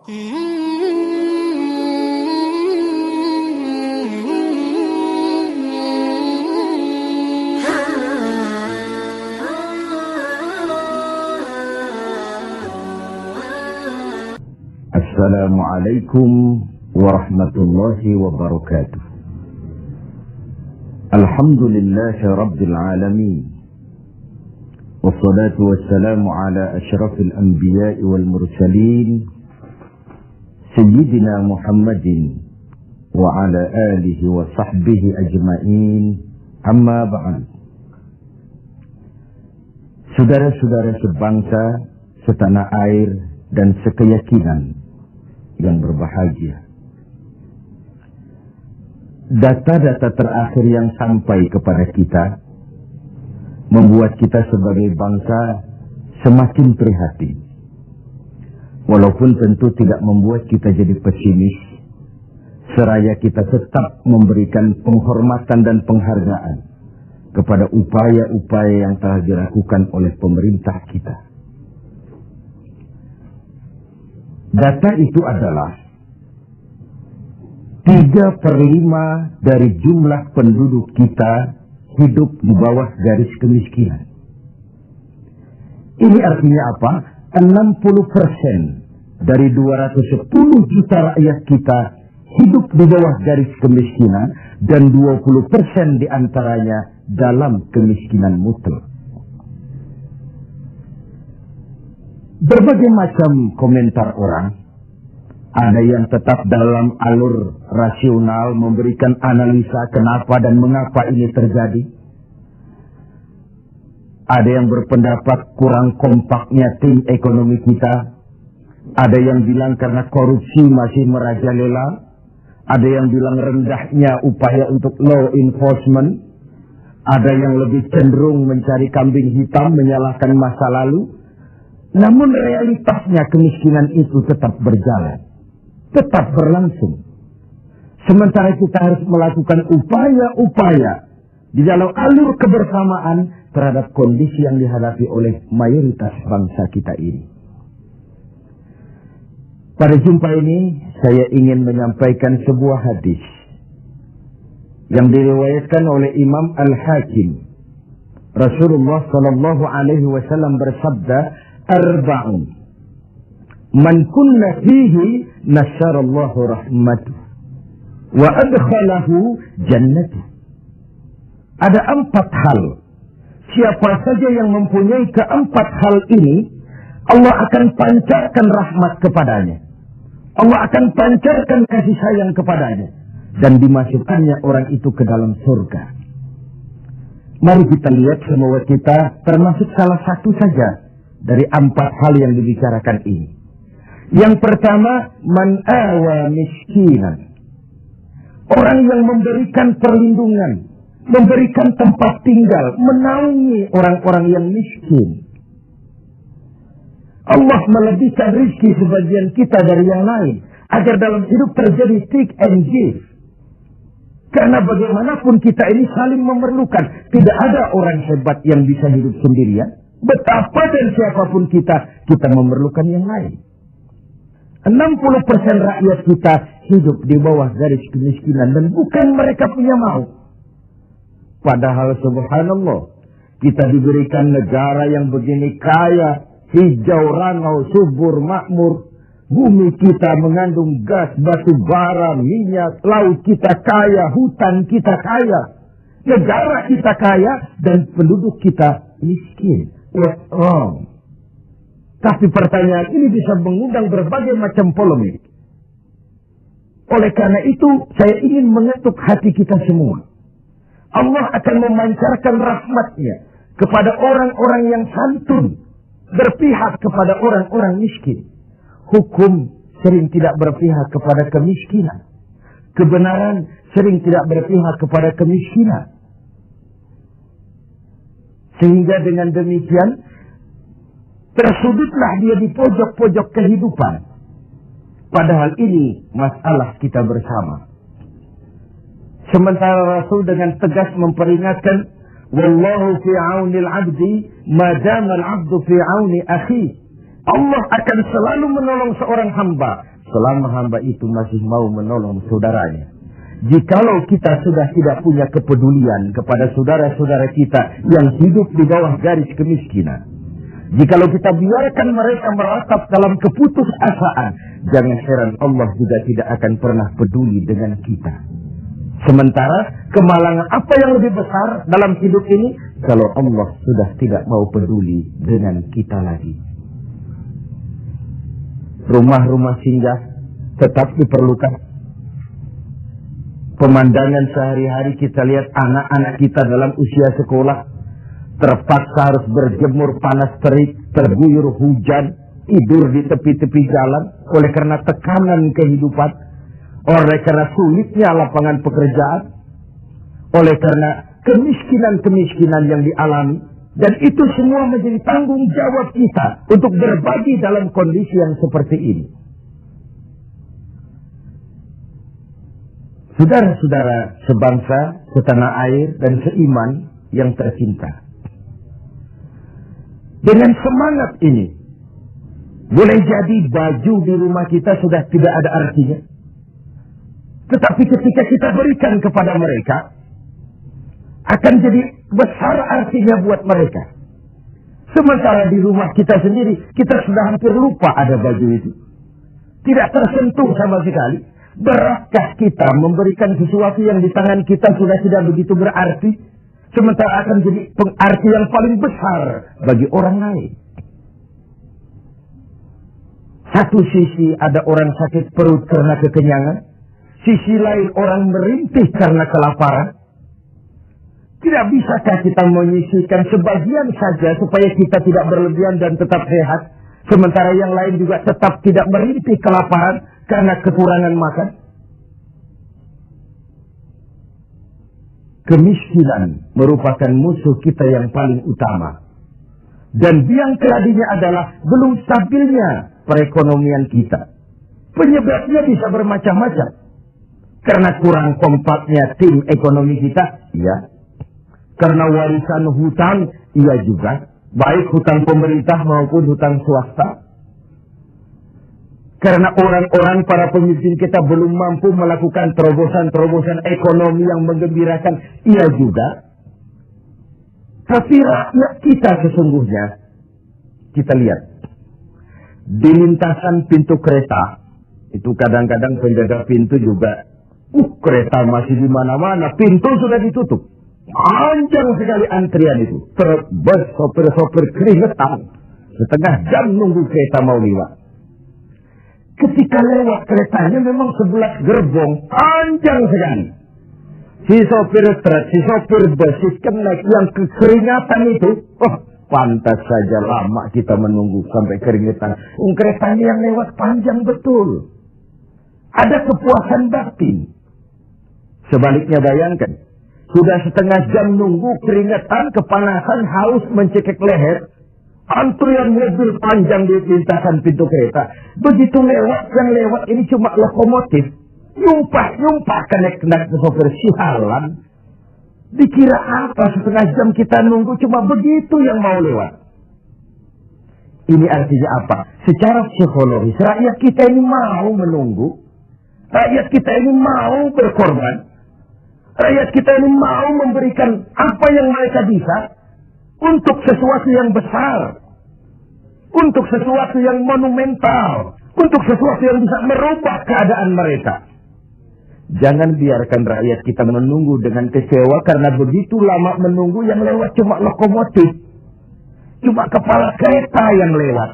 Assalamualaikum warahmatullahi wabarakatuh. Alhamdulillahi rabbil alamin. Wassalatu wassalamu ala asyrafil anbiya'i wal mursalin Sayyidina Muhammadin wa ala alihi wa sahbihi ajma'in. Amma ba'd. Saudara-saudara sebangsa, setanah air dan sekeyakinan yang berbahagia. Data-data terakhir yang sampai kepada kita membuat kita sebagai bangsa semakin prihatin. Walaupun tentu tidak membuat kita jadi pesimis, seraya kita tetap memberikan penghormatan dan penghargaan kepada upaya-upaya yang telah dilakukan oleh pemerintah kita. Data itu adalah 3/5 dari jumlah penduduk kita hidup di bawah garis kemiskinan. Ini artinya apa? 60% dari 210 juta rakyat kita hidup di bawah garis kemiskinan dan 20% diantaranya dalam kemiskinan mutlak. Berbagai macam komentar orang, ada yang tetap dalam alur rasional memberikan analisa kenapa dan mengapa ini terjadi. Ada yang berpendapat kurang kompaknya tim ekonomi kita. Ada yang bilang karena korupsi masih merajalela. Ada yang bilang rendahnya upaya untuk law enforcement. Ada yang lebih cenderung mencari kambing hitam, menyalahkan masa lalu. Namun realitasnya kemiskinan itu tetap berjalan, tetap berlangsung. Sementara kita harus melakukan upaya-upaya di dalam alur kebersamaan terhadap kondisi yang dihadapi oleh mayoritas bangsa kita ini. Pada jumpa ini saya ingin menyampaikan sebuah hadis yang diriwayatkan oleh Imam Al-Hakim. Rasulullah sallallahu alaihi wasallam bersabda, Arba'un man kunna fihi nasyarallahu rahmatuh wa adkhalahu jannatuh. Ada 4 hal. Siapa saja yang mempunyai keempat hal ini, Allah akan pancarkan rahmat kepadanya. Allah akan pancarkan kasih sayang kepadanya dan dimasukkannya orang itu ke dalam surga. Mari kita lihat semua kita termasuk salah satu saja dari 4 hal yang dibicarakan ini. Yang pertama, man awa miskinan. Orang yang memberikan perlindungan, memberikan tempat tinggal, menaungi orang-orang yang miskin. Allah melebihkan rizki sebagian kita dari yang lain, agar dalam hidup terjadi take and give. Karena bagaimanapun kita ini saling memerlukan. Tidak ada orang hebat yang bisa hidup sendirian. Betapa dan siapapun kita memerlukan yang lain. 60% rakyat kita hidup di bawah garis kemiskinan dan bukan mereka punya mau. Padahal subhanallah, kita diberikan negara yang begini kaya, hijau, rangau, subur, makmur. Bumi kita mengandung gas, batu bara, minyak, laut kita kaya, hutan kita kaya. Negara kita kaya dan penduduk kita miskin. What's wrong? Tapi pertanyaan ini bisa mengundang berbagai macam polemik. Oleh karena itu, saya ingin mengetuk hati kita semua. Allah akan memancarkan rahmatnya kepada orang-orang yang santun, berpihak kepada orang-orang miskin. Hukum sering tidak berpihak kepada kemiskinan. Kebenaran sering tidak berpihak kepada kemiskinan. Sehingga dengan demikian, tersudutlah dia di pojok-pojok kehidupan. Padahal ini masalah kita bersama. Sementara Rasul dengan tegas memperingatkan, Wallahu fi aunil abdi, madama al-abdu fi auni akhi. Allah akan selalu menolong seorang hamba selama hamba itu masih mau menolong saudaranya. Jikalau kita sudah tidak punya kepedulian kepada saudara-saudara kita yang hidup di bawah garis kemiskinan, jikalau kita biarkan mereka meratap dalam keputusasaan, jangan heran Allah juga tidak akan pernah peduli dengan kita. Sementara kemalangan apa yang lebih besar dalam hidup ini, kalau Allah sudah tidak mau peduli dengan kita lagi. Rumah-rumah singgah tetap diperlukan. Pemandangan sehari-hari kita lihat anak-anak kita dalam usia sekolah terpaksa harus berjemur panas terik, terguyur hujan, tidur di tepi-tepi jalan oleh karena tekanan kehidupan, oleh karena sulitnya lapangan pekerjaan, oleh karena kemiskinan-kemiskinan yang dialami. Dan itu semua menjadi tanggung jawab kita untuk berbagi dalam kondisi yang seperti ini. Saudara-saudara sebangsa, setanah air, dan seiman yang tercinta. Dengan semangat ini, boleh jadi baju di rumah kita sudah tidak ada artinya. Tetapi ketika kita berikan kepada mereka, akan jadi besar artinya buat mereka. Sementara di rumah kita sendiri, kita sudah hampir lupa ada baju itu. Tidak tersentuh sama sekali. Beratkah kita memberikan sesuatu yang di tangan kita sudah tidak begitu berarti, sementara akan jadi pengarti yang paling besar bagi orang lain. Satu sisi ada orang sakit perut karena kekenyangan, sisi lain orang merintih karena kelaparan. Tidak bisakah kita menyisihkan sebagian saja supaya kita tidak berlebihan dan tetap sehat, sementara yang lain juga tetap tidak merintih kelaparan karena kekurangan makan? Kemiskinan merupakan musuh kita yang paling utama. Dan biang keladinya adalah belum stabilnya perekonomian kita. Penyebabnya bisa bermacam-macam. Karena kurang kompaknya tim ekonomi kita, iya. Karena warisan hutang, iya juga. Baik hutang pemerintah maupun hutang swasta. Karena orang-orang para pemimpin kita belum mampu melakukan terobosan-terobosan ekonomi yang menggembirakan, iya juga. Tapi rakyat kita sesungguhnya, kita lihat. Di lintasan pintu kereta, itu kadang-kadang penjaga pintu juga, kereta masih di mana-mana, pintu sudah ditutup. Panjang sekali antrian itu. Terbes sopir-sopir keringetan. Setengah jam nunggu kereta mau lewat. Ketika lewat keretanya memang 11 gerbong, panjang sekali. Si sopir truk, si sopir bus, si kenek yang keringatan itu, pantas saja lama kita menunggu sampai keringetan. Keretanya yang lewat panjang betul. Ada kepuasan batin. Sebaliknya bayangkan, sudah setengah jam nunggu keringetan, kepanasan, haus mencekik leher. Antrian mobil panjang di lintasan pintu kereta. Begitu lewat, yang lewat ini cuma lokomotif. Nyumpah kenek-kenek ke sopir sialan. Dikira apa setengah jam kita nunggu cuma begitu yang mau lewat. Ini artinya apa? Secara psikologis, rakyat kita ini mau menunggu. Rakyat kita ini mau berkorban. Rakyat kita ini mau memberikan apa yang mereka bisa untuk sesuatu yang besar, untuk sesuatu yang monumental, untuk sesuatu yang bisa merubah keadaan mereka. Jangan biarkan rakyat kita menunggu dengan kecewa karena begitu lama menunggu yang lewat cuma lokomotif, cuma kepala kereta yang lewat.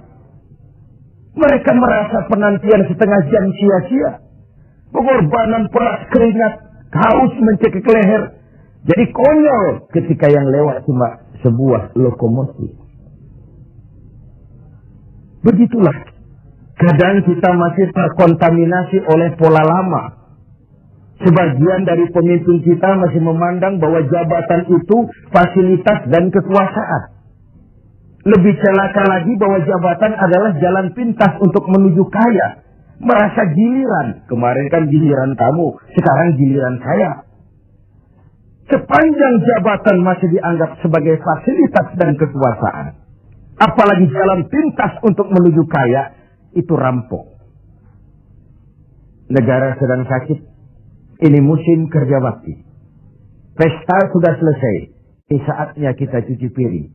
Mereka merasa penantian setengah jam sia-sia, pengorbanan peras keringat, haus mencekik leher. Jadi konyol ketika yang lewat cuma sebuah lokomotif. Begitulah. Kadang kita masih terkontaminasi oleh pola lama. Sebagian dari pemimpin kita masih memandang bahwa jabatan itu fasilitas dan kekuasaan. Lebih celaka lagi bahwa jabatan adalah jalan pintas untuk menuju kaya. Merasa giliran. Kemarin kan giliran kamu, sekarang giliran saya. Sepanjang jabatan masih dianggap sebagai fasilitas dan kekuasaan, apalagi jalan pintas untuk menuju kaya, itu rampok. Negara sedang sakit. Ini musim kerja bakti. Pesta sudah selesai. Ini saatnya kita cuci piring.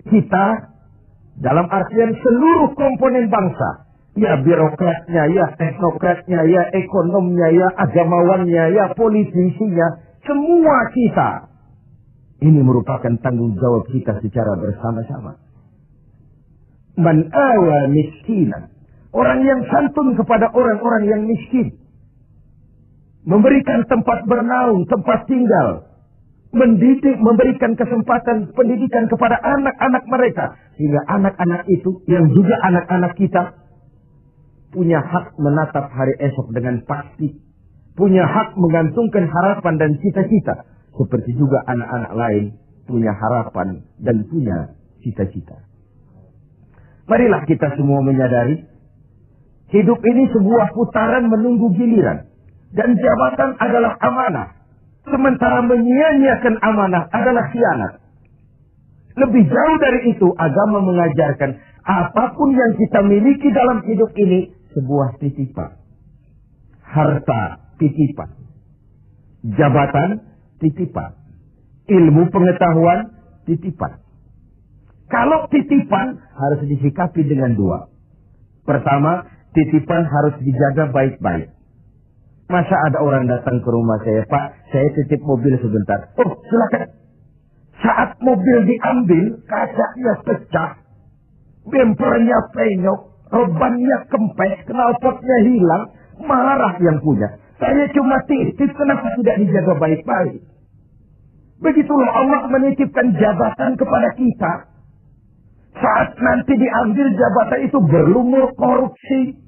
Kita, dalam artian seluruh komponen bangsa. Ya birokratnya, ya teknokratnya, ya ekonomnya, ya agamawannya, ya politisinya. Semua kita. Ini merupakan tanggung jawab kita secara bersama-sama. Man awa miskinan. Orang yang santun kepada orang-orang yang miskin. Memberikan tempat bernaung, tempat tinggal. Mendidik, memberikan kesempatan pendidikan kepada anak-anak mereka. Sehingga anak-anak itu, yang juga anak-anak kita, punya hak menatap hari esok dengan pasti. Punya hak menggantungkan harapan dan cita-cita. Seperti juga anak-anak lain punya harapan dan punya cita-cita. Marilah kita semua menyadari. Hidup ini sebuah putaran menunggu giliran. Dan jabatan adalah amanah. Sementara menyia-nyiakan amanah adalah khianat. Lebih jauh dari itu, agama mengajarkan apapun yang kita miliki dalam hidup ini sebuah titipan. Harta, titipan. Jabatan, titipan. Ilmu pengetahuan, titipan. Kalau titipan harus disikapi dengan dua. Pertama, titipan harus dijaga baik-baik. Masa ada orang datang ke rumah saya, Pak, saya titip mobil sebentar. Oh, silakan. Saat mobil diambil, kacanya pecah, bempernya penyok, robannya kempes, knalpotnya hilang, marah yang punya. Saya cuma titip, kenapa tidak dijaga baik-baik? Begitulah Allah menitipkan jabatan kepada kita. Saat nanti diambil jabatan itu berlumur korupsi,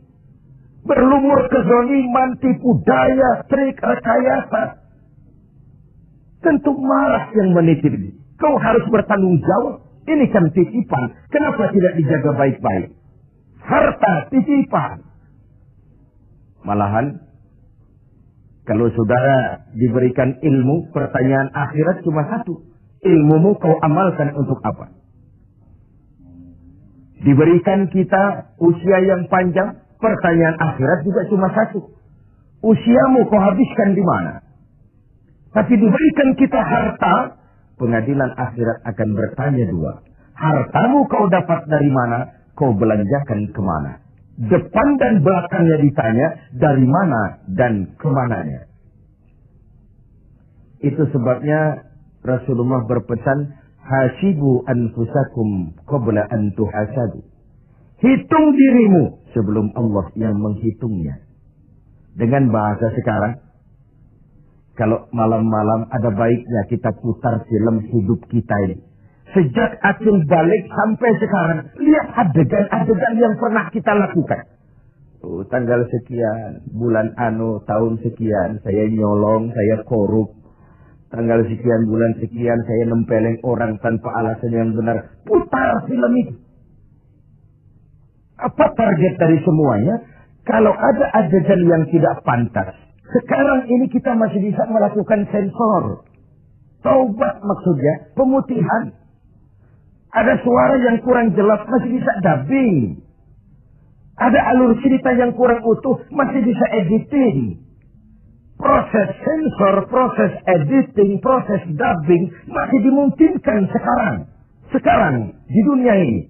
berlumur kezaliman, tipu daya, trik, rekayasa. Tentu marah yang menitip. Kau harus bertanggung jawab. Ini kan titipan. Kenapa tidak dijaga baik-baik? Harta titipan. Malahan, kalau saudara diberikan ilmu, pertanyaan akhirat cuma satu. Ilmumu kau amalkan untuk apa? Diberikan kita usia yang panjang, pertanyaan akhirat juga cuma satu. Usiamu kau habiskan di mana? Tapi diberikan kita harta, pengadilan akhirat akan bertanya dua. Hartamu kau dapat dari mana? Kau belanjakan kemana? Depan dan belakangnya ditanya, dari mana dan kemananya. Itu sebabnya Rasulullah berpesan, hasibu anfusakum qabla an tuhasadu. Hitung dirimu sebelum Allah yang menghitungnya. Dengan bahasa sekarang, kalau malam-malam ada baiknya kita putar film hidup kita ini. Sejak Acung balik sampai sekarang, lihat adegan-adegan yang pernah kita lakukan. Oh, tanggal sekian, bulan tahun sekian, saya nyolong, saya korup. Tanggal sekian, bulan sekian, saya nempeleng orang tanpa alasan yang benar. Putar film itu. Apa target dari semuanya? Kalau ada adegan yang tidak pantas, sekarang ini kita masih bisa melakukan sensor. Taubat maksudnya, pemutihan. Ada suara yang kurang jelas, masih bisa dubbing. Ada alur cerita yang kurang utuh, masih bisa editing. Proses sensor, proses editing, proses dubbing masih dimungkinkan sekarang. Sekarang, di dunia ini.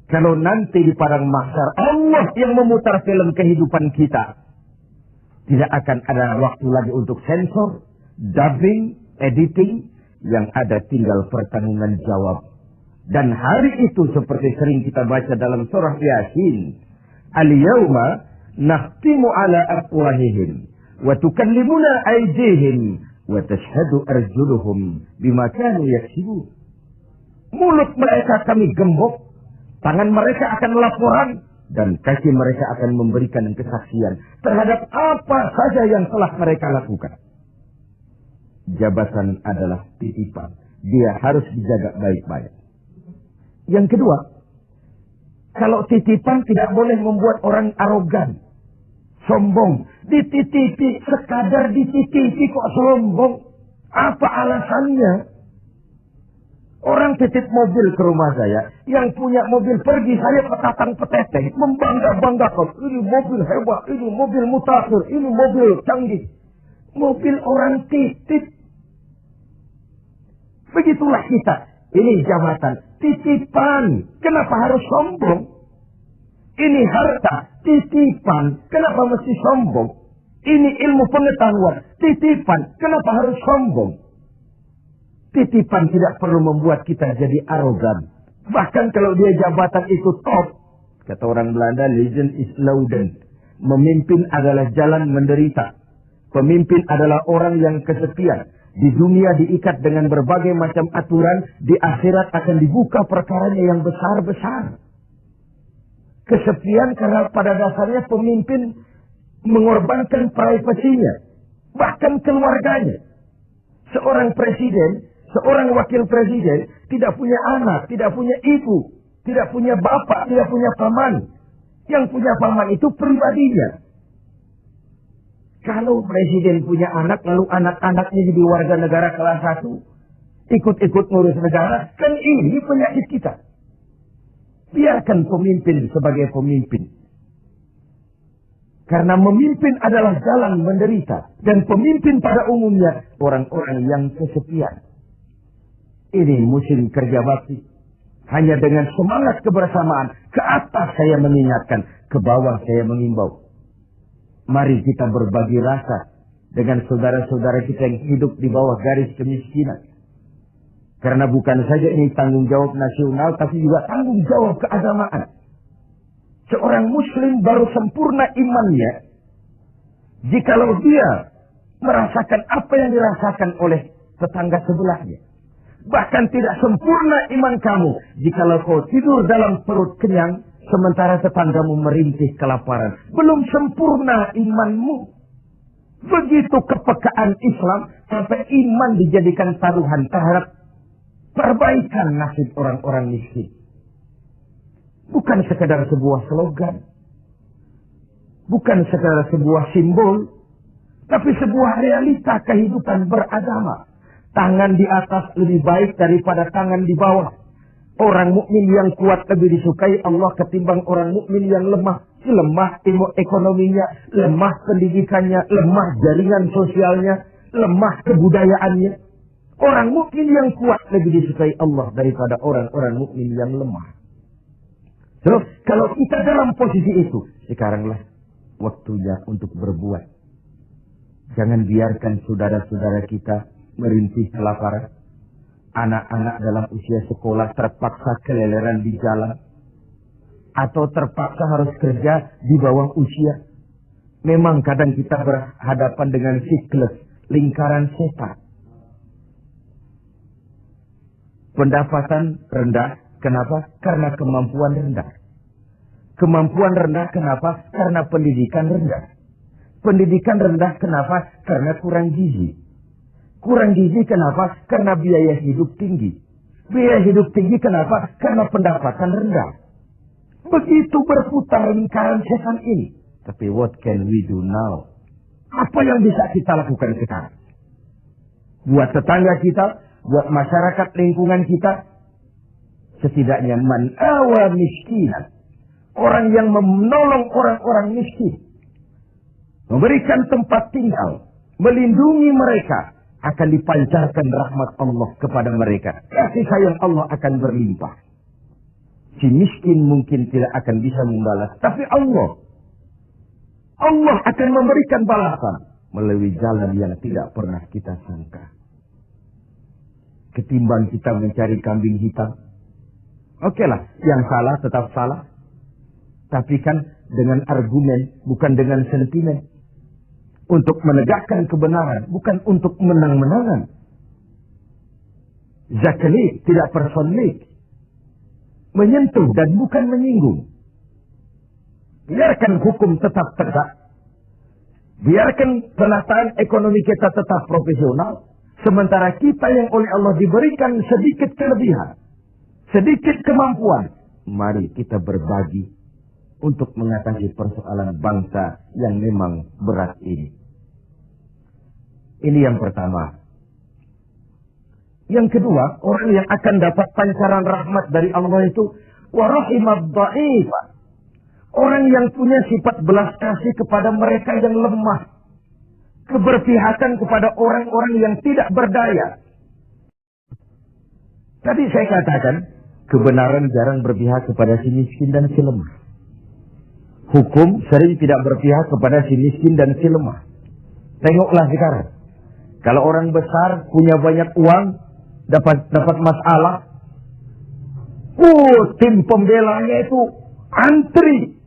Kalau nanti di padang mahsyar Allah yang memutar film kehidupan kita, tidak akan ada waktu lagi untuk sensor, dubbing, editing, yang ada tinggal pertanggungan jawab. Dan hari itu seperti sering kita baca dalam surah Yasin, al-yawma nakhtimu ala afwahihim wa tukallimuna aydihim wa tashhadu arjuluhum bima kanu yaksibun. Mulut mereka kami gembok, tangan mereka akan laporan, dan kaki mereka akan memberikan kesaksian terhadap apa saja yang telah mereka lakukan. Jabatan adalah titipan. Dia harus dijaga baik-baik. Yang kedua, kalau titipan tidak boleh membuat orang arogan, sombong. Dititipi, sekadar dititipi kok sombong. Apa alasannya? Orang titip mobil ke rumah saya, yang punya mobil pergi, saya petatang-peteteng, membangga-banggakan. Ini mobil hebat, ini mobil mutakhir, ini mobil canggih. Mobil orang titip. Begitulah kita. Ini jabatan, titipan. Kenapa harus sombong? Ini harta, titipan. Kenapa mesti sombong? Ini ilmu pengetahuan, titipan. Kenapa harus sombong? Titipan tidak perlu membuat kita jadi arogan. Bahkan kalau dia jabatan itu top. Kata orang Belanda, legend is louden. Memimpin adalah jalan menderita. Pemimpin adalah orang yang kesepian. Di dunia diikat dengan berbagai macam aturan. Di akhirat akan dibuka perkaranya yang besar-besar. Kesepian karena pada dasarnya pemimpin mengorbankan privasinya. Bahkan keluarganya. Seorang presiden, seorang wakil presiden tidak punya anak, tidak punya ibu, tidak punya bapak, tidak punya paman. Yang punya paman itu pribadinya. Kalau presiden punya anak, lalu anak-anaknya jadi warga negara kelas 1, ikut-ikut ngurus negara, kan ini penyakit kita. Biarkan pemimpin sebagai pemimpin. Karena memimpin adalah jalan menderita. Dan pemimpin pada umumnya orang-orang yang kesepian. Ini musim kerja bakti. Hanya dengan semangat kebersamaan. Ke atas saya mengingatkan. Ke bawah saya mengimbau. Mari kita berbagi rasa. Dengan saudara-saudara kita yang hidup di bawah garis kemiskinan. Karena bukan saja ini tanggung jawab nasional. Tapi juga tanggung jawab keagamaan. Seorang muslim baru sempurna imannya. Jikalau dia merasakan apa yang dirasakan oleh tetangga sebelahnya. Bahkan tidak sempurna iman kamu jikalau kau tidur dalam perut kenyang sementara tetanggamu merintih kelaparan. Belum sempurna imanmu. Begitu kepekaan Islam sampai iman dijadikan taruhan terhadap perbaikan nasib orang-orang miskin. Bukan sekedar sebuah slogan. Bukan sekedar sebuah simbol. Tapi sebuah realita kehidupan beragama. Tangan di atas lebih baik daripada tangan di bawah. Orang mukmin yang kuat lebih disukai Allah ketimbang orang mukmin yang lemah. Lemah ekonominya, lemah pendidikannya, lemah jaringan sosialnya, lemah kebudayaannya. Orang mukmin yang kuat lebih disukai Allah daripada orang-orang mukmin yang lemah. Terus kalau kita dalam posisi itu, sekaranglah waktunya untuk berbuat. Jangan biarkan saudara-saudara kita merintih kelaparan. Anak-anak dalam usia sekolah terpaksa keleleran di jalan. Atau terpaksa harus kerja di bawah usia. Memang kadang kita berhadapan dengan siklus lingkaran setan. Pendapatan rendah. Kenapa? Karena kemampuan rendah. Kemampuan rendah kenapa? Karena pendidikan rendah. Pendidikan rendah kenapa? Karena kurang gizi. Kurang gizi kenapa? Karena biaya hidup tinggi. Biaya hidup tinggi kenapa? Karena pendapatan rendah. Begitu berputar lingkaran setan ini. Tapi what can we do now? Apa yang bisa kita lakukan sekarang? Buat tetangga kita, buat masyarakat lingkungan kita, setidaknya man awa miskinan. Orang yang menolong orang-orang miskin. Memberikan tempat tinggal. Melindungi mereka. Akan dipancarkan rahmat Allah kepada mereka. Kasih sayang Allah akan berlimpah. Si miskin mungkin tidak akan bisa membalas. Tapi Allah akan memberikan balasan. Melalui jalan yang tidak pernah kita sangka. Ketimbang kita mencari kambing hitam. Oke lah, yang salah tetap salah. Tapi kan dengan argumen, bukan dengan sentimen. Untuk menegakkan kebenaran, bukan untuk menang-menangan. Zaklik, tidak personlik. Menyentuh dan bukan menyinggung. Biarkan hukum tetap tegak. Biarkan penataan ekonomi kita tetap profesional. Sementara kita yang oleh Allah diberikan sedikit kelebihan. Sedikit kemampuan. Mari kita berbagi untuk mengatasi persoalan bangsa yang memang berat ini. Ini yang pertama. Yang kedua, orang yang akan dapat pancaran rahmat dari Allah itu warahimad dha'if. Orang yang punya sifat belas kasih kepada mereka yang lemah. Keberpihakan kepada orang-orang yang tidak berdaya. Tadi saya katakan, kebenaran jarang berpihak kepada si miskin dan si lemah. Hukum sering tidak berpihak kepada si miskin dan si lemah. Tengoklah sekarang. Kalau orang besar punya banyak uang, dapat masalah, tim pembelanya itu antri.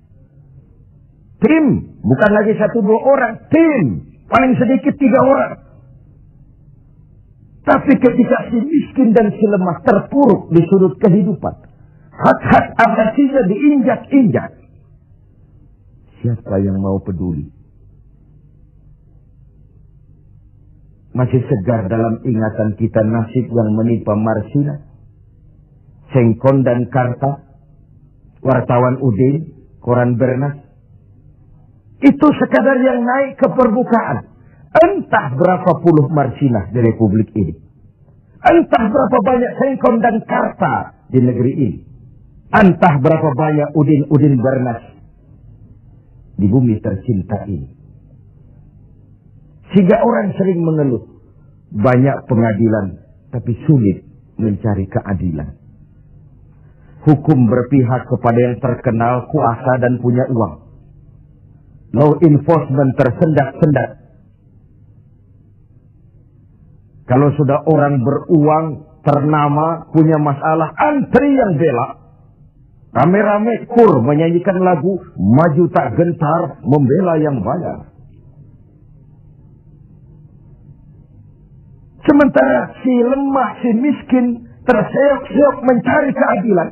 Tim, bukan lagi 1-2 orang, tim. Paling sedikit 3 orang. Tapi ketika si miskin dan si lemah terpuruk di sudut kehidupan, hak-hak asasinya diinjak-injak, siapa yang mau peduli? Masih segar dalam ingatan kita nasib yang menimpa Marsina, Sengkon dan Karta, wartawan Udin, koran Bernas. Itu sekadar yang naik ke permukaan. Entah berapa puluh Marsinah di Republik ini. Entah berapa banyak Sengkon dan Karta di negeri ini. Entah berapa banyak Udin Bernas di bumi tercinta ini. Sehingga orang sering mengeluh. Banyak pengadilan, tapi sulit mencari keadilan. Hukum berpihak kepada yang terkenal, kuasa, dan punya uang. Law enforcement tersendat-sendat. Kalau sudah orang beruang, ternama, punya masalah, antri yang bela. Rame-rame kur menyanyikan lagu, maju tak gentar, membela yang bayar. Sementara si lemah, si miskin, terseok-seok mencari keadilan.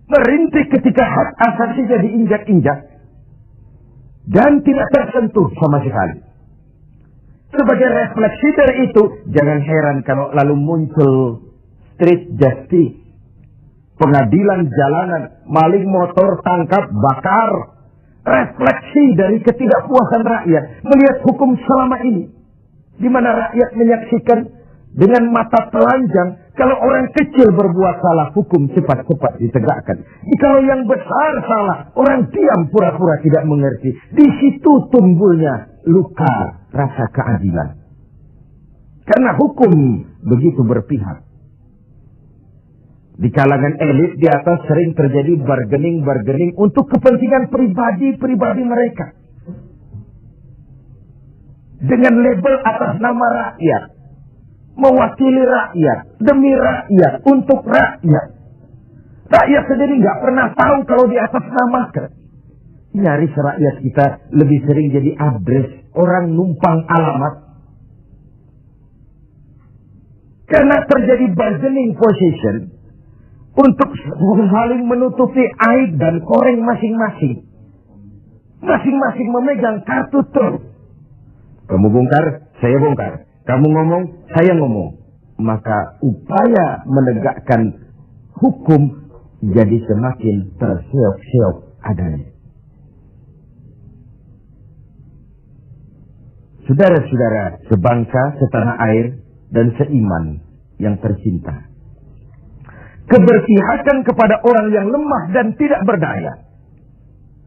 Merintih ketika hak asasinya diinjak-injak. Dan tidak tersentuh sama sekali. Sebagai refleksi dari itu, jangan heran kalau lalu muncul street justice. Pengadilan jalanan, maling motor, tangkap, bakar. Refleksi dari ketidakpuasan rakyat melihat hukum selama ini. Di mana rakyat menyaksikan dengan mata telanjang kalau orang kecil berbuat salah, hukum cepat-cepat ditegakkan. Kalau yang besar salah, orang diam pura-pura tidak mengerti. Di situ tumbuhnya luka rasa keadilan. Karena hukum begitu berpihak. Di kalangan elit di atas sering terjadi bargaining untuk kepentingan pribadi mereka. Dengan label atas nama rakyat. Mewakili rakyat. Demi rakyat. Untuk rakyat. Rakyat sendiri nggak pernah tahu kalau di atas namakan. Nyaris rakyat kita lebih sering jadi address. Orang numpang alamat. Karena terjadi bargaining position. Untuk saling menutupi aib dan koreng masing-masing. Masing-masing memegang kartu truf. Kamu bongkar, saya bongkar. Kamu ngomong, saya ngomong. Maka upaya menegakkan hukum jadi semakin terseok-seok adanya. Saudara-saudara sebangsa, setanah air, dan seiman yang tercinta. Keberpihakan kepada orang yang lemah dan tidak berdaya.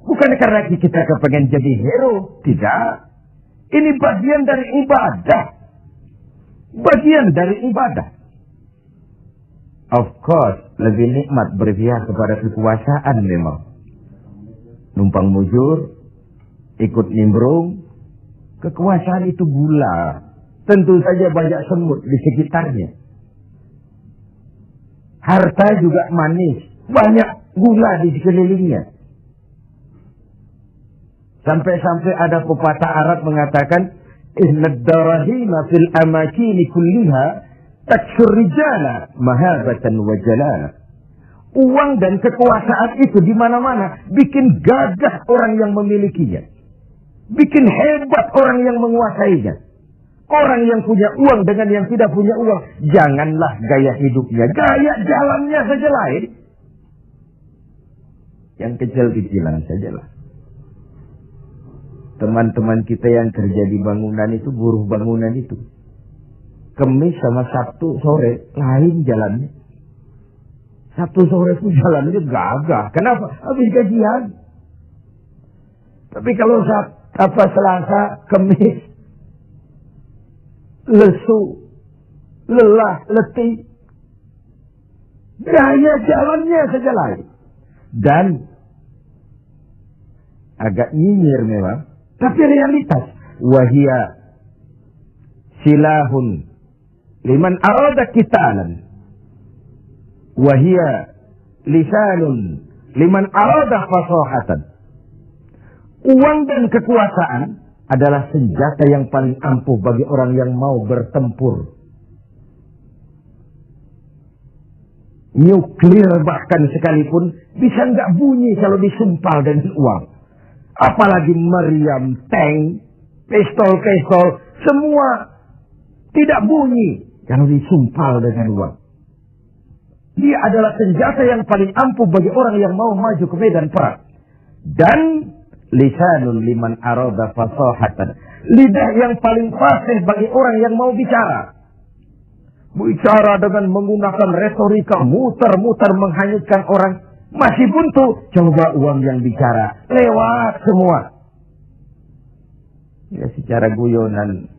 Bukan karena kita kepengen jadi hero. Tidak. Ini bagian dari ibadah. Bagian dari ibadah. Of course, lebih nikmat berpihak kepada kekuasaan memang. Numpang mujur, ikut nimbrung. Kekuasaan itu gula. Tentu saja banyak semut di sekitarnya. Harta juga manis. Banyak gula di sekelilingnya. Sampai-sampai ada pepatah Arab mengatakan, Innad darahima fil amakini kulliha taksur rijala mahabatan wa jalala. Uang dan kekuasaan itu di mana-mana bikin gagah orang yang memilikinya. Bikin hebat orang yang menguasainya. Orang yang punya uang dengan yang tidak punya uang, janganlah gaya hidupnya, gaya jalannya saja lain. Yang kecil-kecilan sajalah. Teman-teman kita yang kerja di bangunan itu, buruh bangunan itu. Kemis sama Sabtu sore lain jalannya. Sabtu sore pun jalannya gagah. Kenapa? Habis gajian. Tapi kalau Selasa, Kemis, lesu, lelah, letih, gaya jalannya saja lain. Dan agak nyinyir memang, tapi realitas. Wahia silahun liman arada qitalan. Wahia lisanun liman arada fasahatan. Uang dan kekuasaan adalah senjata yang paling ampuh bagi orang yang mau bertempur. Nuklir bahkan sekalipun bisa nggak bunyi kalau disumpal dengan uang. Apalagi meriam, tank, pistol, semua tidak bunyi kalau disumpal dengan uang. Dia adalah senjata yang paling ampuh bagi orang yang mau maju ke medan perang. Dan lisanun liman arada fasahatan. Lidah yang paling fasih bagi orang yang mau bicara. Bicara dengan menggunakan retorika muter-muter menghanyutkan orang. Masih buntu. Coba uang yang bicara. Lewat semua. Ya secara guyonan.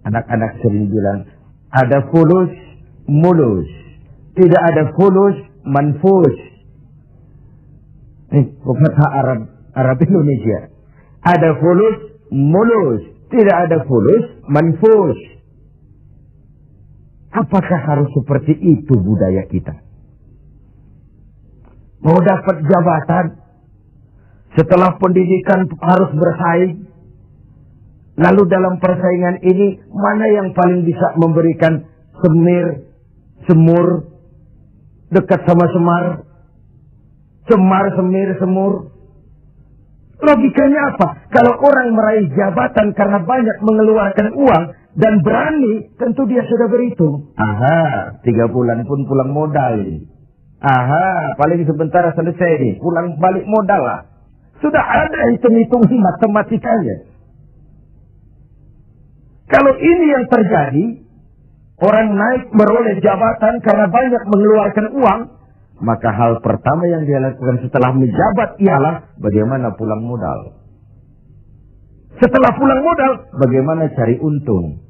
Anak-anak sering bilang. Ada fulus, mulus. Tidak ada fulus, manfus. Kata Arab Indonesia. Ada fulus, mulus. Tidak ada fulus, manfus. Apakah harus seperti itu budaya kita? Mau dapat jabatan, setelah pendidikan harus bersaing. Lalu dalam persaingan ini, mana yang paling bisa memberikan semur, dekat sama semar, semir, semur. Logikanya apa? Kalau orang meraih jabatan karena banyak mengeluarkan uang dan berani, tentu dia sudah berhitung. 3 bulan pun pulang modal ini. Paling sebentar selesai nih, pulang balik modal lah. Sudah ada hitung-hitungan matematikanya. Kalau ini yang terjadi, orang naik meroleh jabatan karena banyak mengeluarkan uang, maka hal pertama yang dia lakukan setelah menjabat ialah bagaimana pulang modal. Setelah pulang modal, bagaimana cari untung.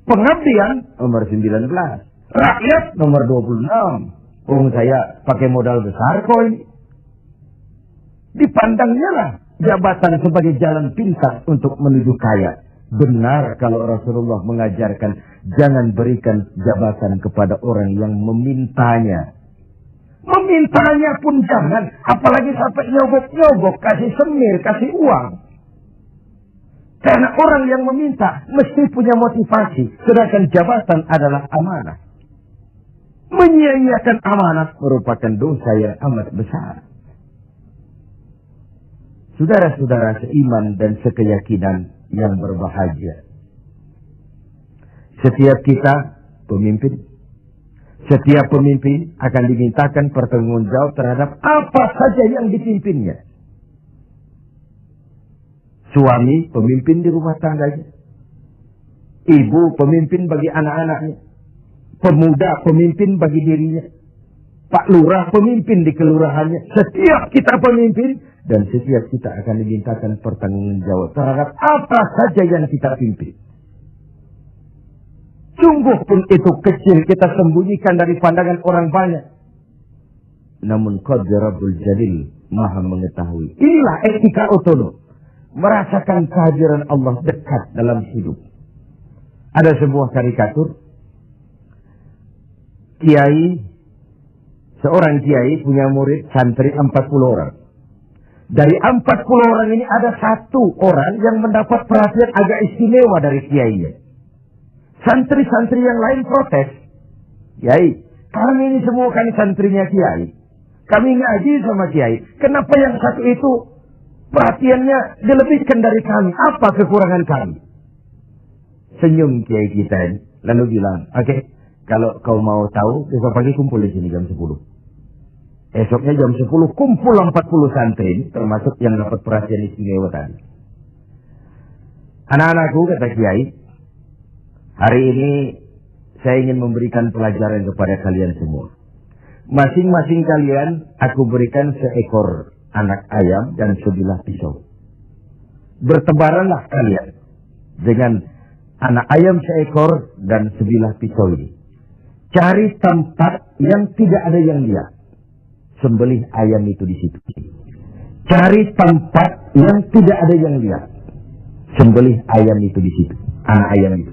Pengabdian nomor 19. Rakyat nomor 26. Saya pakai modal besar kok ini. Dipandangnya lah jabatan sebagai jalan pintas untuk menuju kaya. Benar kalau Rasulullah mengajarkan jangan berikan jabatan kepada orang yang memintanya. Memintanya pun jangan, apalagi sampai nyogok-nyogok, kasih semir, kasih uang. Karena orang yang meminta mesti punya motivasi, sedangkan jabatan adalah amanah. Menyia-nyiakan amanah merupakan dosa yang amat besar. Saudara-saudara seiman dan sekeyakinan yang berbahagia. Setiap kita pemimpin. Setiap pemimpin akan dimintakan pertanggungjawab terhadap apa saja yang dipimpinnya. Suami pemimpin di rumah tangganya. Ibu pemimpin bagi anak-anaknya. Pemuda pemimpin bagi dirinya. Pak Lurah pemimpin di kelurahannya. Setiap kita pemimpin dan setiap kita akan dimintakan pertanggungjawab terhadap apa saja yang kita pimpin. Sungguh pun itu kecil kita sembunyikan dari pandangan orang banyak. Namun Qadra Rabbul Jalil Maha mengetahui. Inilah etika otonom. Merasakan kehadiran Allah dekat dalam hidup. Ada sebuah karikatur. Seorang kiai punya murid santri 40 orang. Dari 40 orang ini ada 1 orang yang mendapat perhatian agak istimewa dari kiainya. Santri-santri yang lain protes. Kiai, kami ini semua kan santrinya kiai. Kami ngaji sama kiai. Kenapa yang satu itu perhatiannya dilebihkan dari kami? Apa kekurangan kami? Senyum kiai kita ini. Lalu bilang, oke, kalau kau mau tahu, besok pagi kumpul di sini jam 10. Esoknya jam 10 kumpul 40 santri, termasuk yang dapat perhatian istimewa tadi. Anak-anakku, kata kiai, Hari ini saya ingin memberikan pelajaran kepada kalian semua. Masing-masing kalian aku berikan seekor anak ayam dan sebilah pisau. Bertebaranlah kalian dengan anak ayam seekor dan sebilah pisau ini. Cari tempat yang tidak ada yang lihat. Sembelih ayam itu di situ. Cari tempat yang tidak ada yang lihat. Sembelih ayam itu di situ. Anak ayam itu.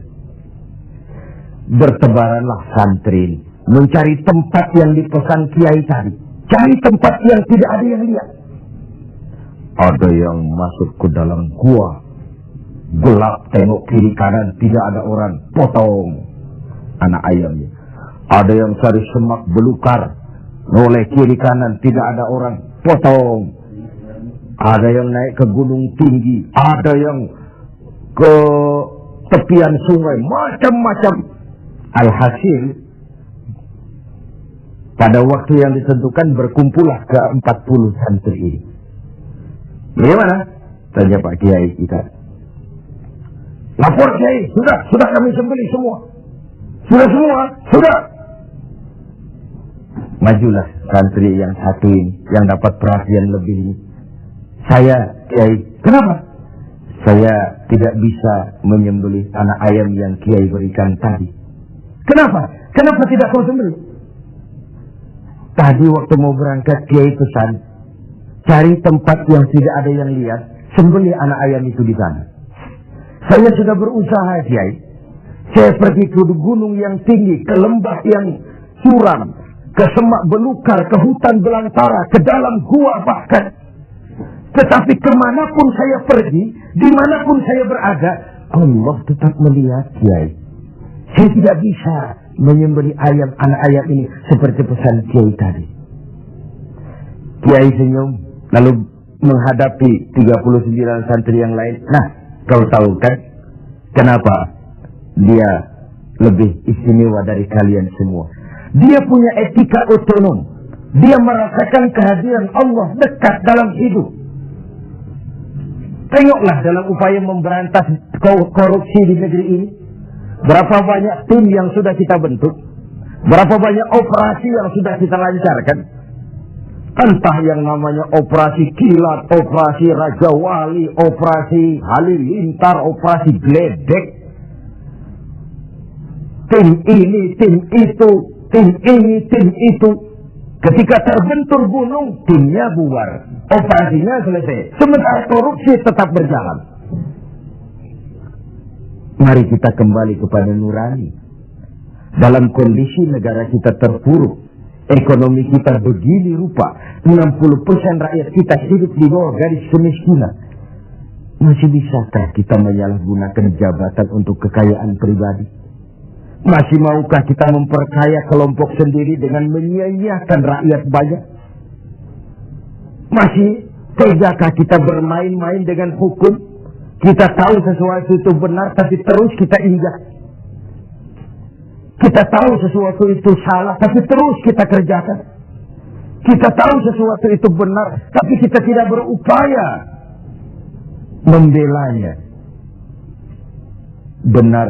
Bertebaranlah santri mencari tempat yang dipesan kiai tadi. Cari tempat yang tidak ada yang lihat. Ada yang masuk ke dalam gua. Gelap, tengok kiri kanan, tidak ada orang. Potong anak ayamnya. Ada yang cari semak belukar. Noleh kiri kanan, tidak ada orang. Potong. Ada yang naik ke gunung tinggi. Ada yang ke tepian sungai. Macam-macam. Alhasil, pada waktu yang ditentukan berkumpullah ke 40 santri ini. Bagaimana? Tanya Pak Kiai kita. Lapor Kiai, sudah kami sembelih semua. Sudah semua, sudah. Majulah santri yang satu ini, yang dapat perhatian lebih ini. Saya, Kiai, kenapa? Saya tidak bisa menyembelih anak ayam yang Kiai berikan tadi. Kenapa? Kenapa tidak kau sembelih? Tadi waktu mau berangkat Kiai pesan, cari tempat yang tidak ada yang lihat, sembelih anak ayam itu di sana. Saya sudah berusaha Kiai. Saya pergi ke gunung yang tinggi, ke lembah yang curam, ke semak belukar, ke hutan belantara, ke dalam gua bahkan. Tetapi kemanapun saya pergi, dimanapun saya berada, Allah tetap melihat Kiai. Saya tidak bisa menyembelih ayam, anak ayam ini seperti pesan Kiai tadi. Kiai senyum, lalu menghadapi 39 santri yang lain. Nah, kau tahu kan kenapa dia lebih istimewa dari kalian semua? Dia punya etika otonom. Dia merasakan kehadiran Allah dekat dalam hidup. Tengoklah dalam upaya memberantas korupsi di negeri ini. Berapa banyak tim yang sudah kita bentuk. Berapa banyak operasi yang sudah kita lancarkan. Entah yang namanya operasi kilat, operasi Raja Wali, operasi Halilintar, operasi Gledek. Tim ini, tim itu, tim ini, tim itu. Ketika terbentur gunung, timnya bubar. Operasinya selesai. Sementara korupsi tetap berjalan. Mari kita kembali kepada nurani. Dalam kondisi negara kita terpuruk, ekonomi kita begini rupa, 60% rakyat kita hidup di bawah garis kemiskinan. Masih bisakah kita menyalahgunakan jabatan untuk kekayaan pribadi? Masih maukah kita memperkaya kelompok sendiri dengan menyia-nyiakan rakyat banyak? Masih tegakah kita bermain-main dengan hukum? Kita tahu sesuatu itu benar, tapi terus kita injak. Kita tahu sesuatu itu salah, tapi terus kita kerjakan. Kita tahu sesuatu itu benar, tapi kita tidak berupaya membelanya. Benar,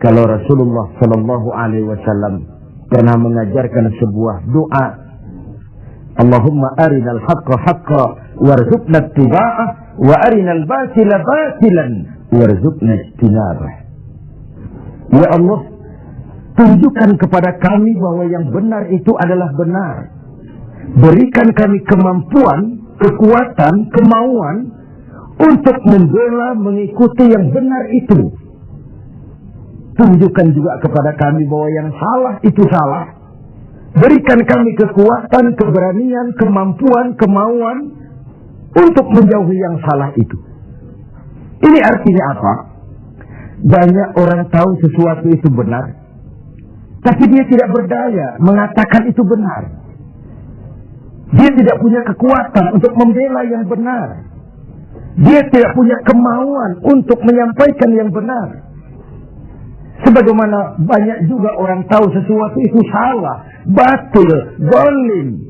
kalau Rasulullah Shallallahu Alaihi Wasallam pernah mengajarkan sebuah doa. Allahumma arinal haqqa haqqa warzuqna ittiba'ah wa arinal batila batilan warzuqna ijtinabah. Ya Allah, tunjukkan kepada kami bahwa yang benar itu adalah benar. Berikan kami kemampuan, kekuatan, kemauan untuk membela, mengikuti yang benar itu. Tunjukkan juga kepada kami bahwa yang salah itu salah. Berikan kami kekuatan, keberanian, kemampuan, kemauan untuk menjauhi yang salah itu. Ini artinya apa? Banyak orang tahu sesuatu itu benar, tapi dia tidak berdaya mengatakan itu benar. Dia tidak punya kekuatan untuk membela yang benar. Dia tidak punya kemauan untuk menyampaikan yang benar. Sebagaimana banyak juga orang tahu sesuatu itu salah, batil, zalim,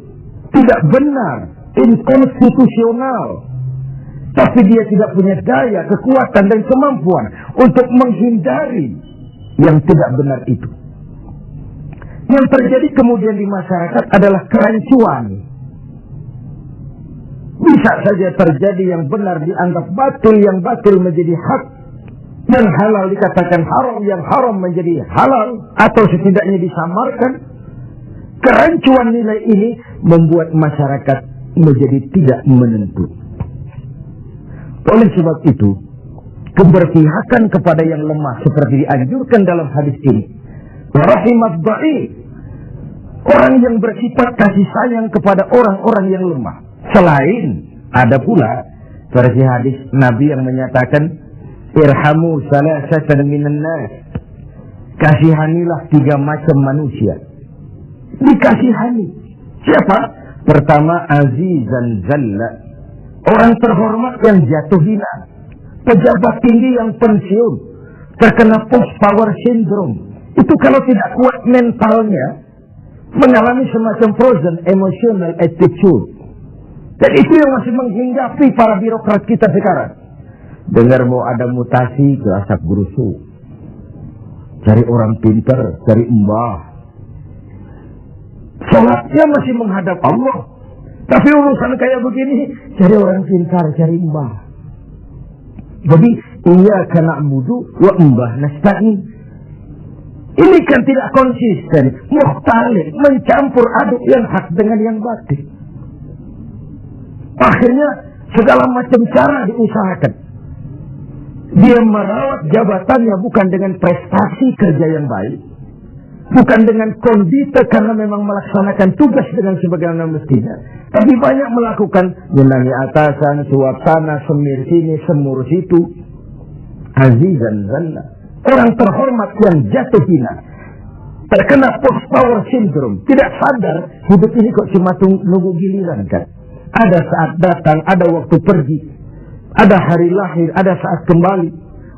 tidak benar, inkonstitusional. Tapi dia tidak punya daya, kekuatan dan kemampuan untuk menghindari yang tidak benar itu. Yang terjadi kemudian di masyarakat adalah kerancuan. Bisa saja terjadi yang benar dianggap batil, yang batil menjadi hak, yang halal dikatakan haram, yang haram menjadi halal, atau setidaknya disamarkan. Kerancuan nilai ini membuat masyarakat menjadi tidak menentu. Oleh sebab itu, keberpihakan kepada yang lemah seperti dianjurkan dalam hadis ini. Rahimat dhaif, orang yang bersifat kasih sayang kepada orang-orang yang lemah. Selain ada pula versi hadis Nabi yang menyatakan irhamu salasatan minan nas, kasihanilah 3 macam manusia. Dikasihani siapa? Pertama, azizan zalla, orang terhormat yang jatuh hina, pejabat tinggi yang pensiun, terkena post power syndrome. Itu kalau tidak kuat mentalnya, mengalami semacam frozen emotional attitude. Dan itu yang masih menghinggapi para birokrat kita sekarang. Dengar mau ada mutasi ke asap berusuh, cari orang pintar, cari mbah. Sholatnya masih menghadap Allah, tapi urusan kayak begini cari orang pintar, cari mbah. Jadi iya kena mudu wa mbah nasta'in. Ini kan tidak konsisten, mukhtalif, mencampur aduk yang hak dengan yang batil. Akhirnya segala macam cara diusahakan. Dia merawat jabatannya bukan dengan prestasi kerja yang baik, bukan dengan kondite karena memang melaksanakan tugas dengan sebagaimana mestinya, tapi banyak melakukan menangi atasan, suap sana, semir sini, semur situ. Azizan zalla, orang terhormat yang jatuh hina, terkena post power syndrome, tidak sadar hidup ini kok cuma nunggu giliran kan. Ada saat datang, ada waktu pergi, ada hari lahir, ada saat kembali,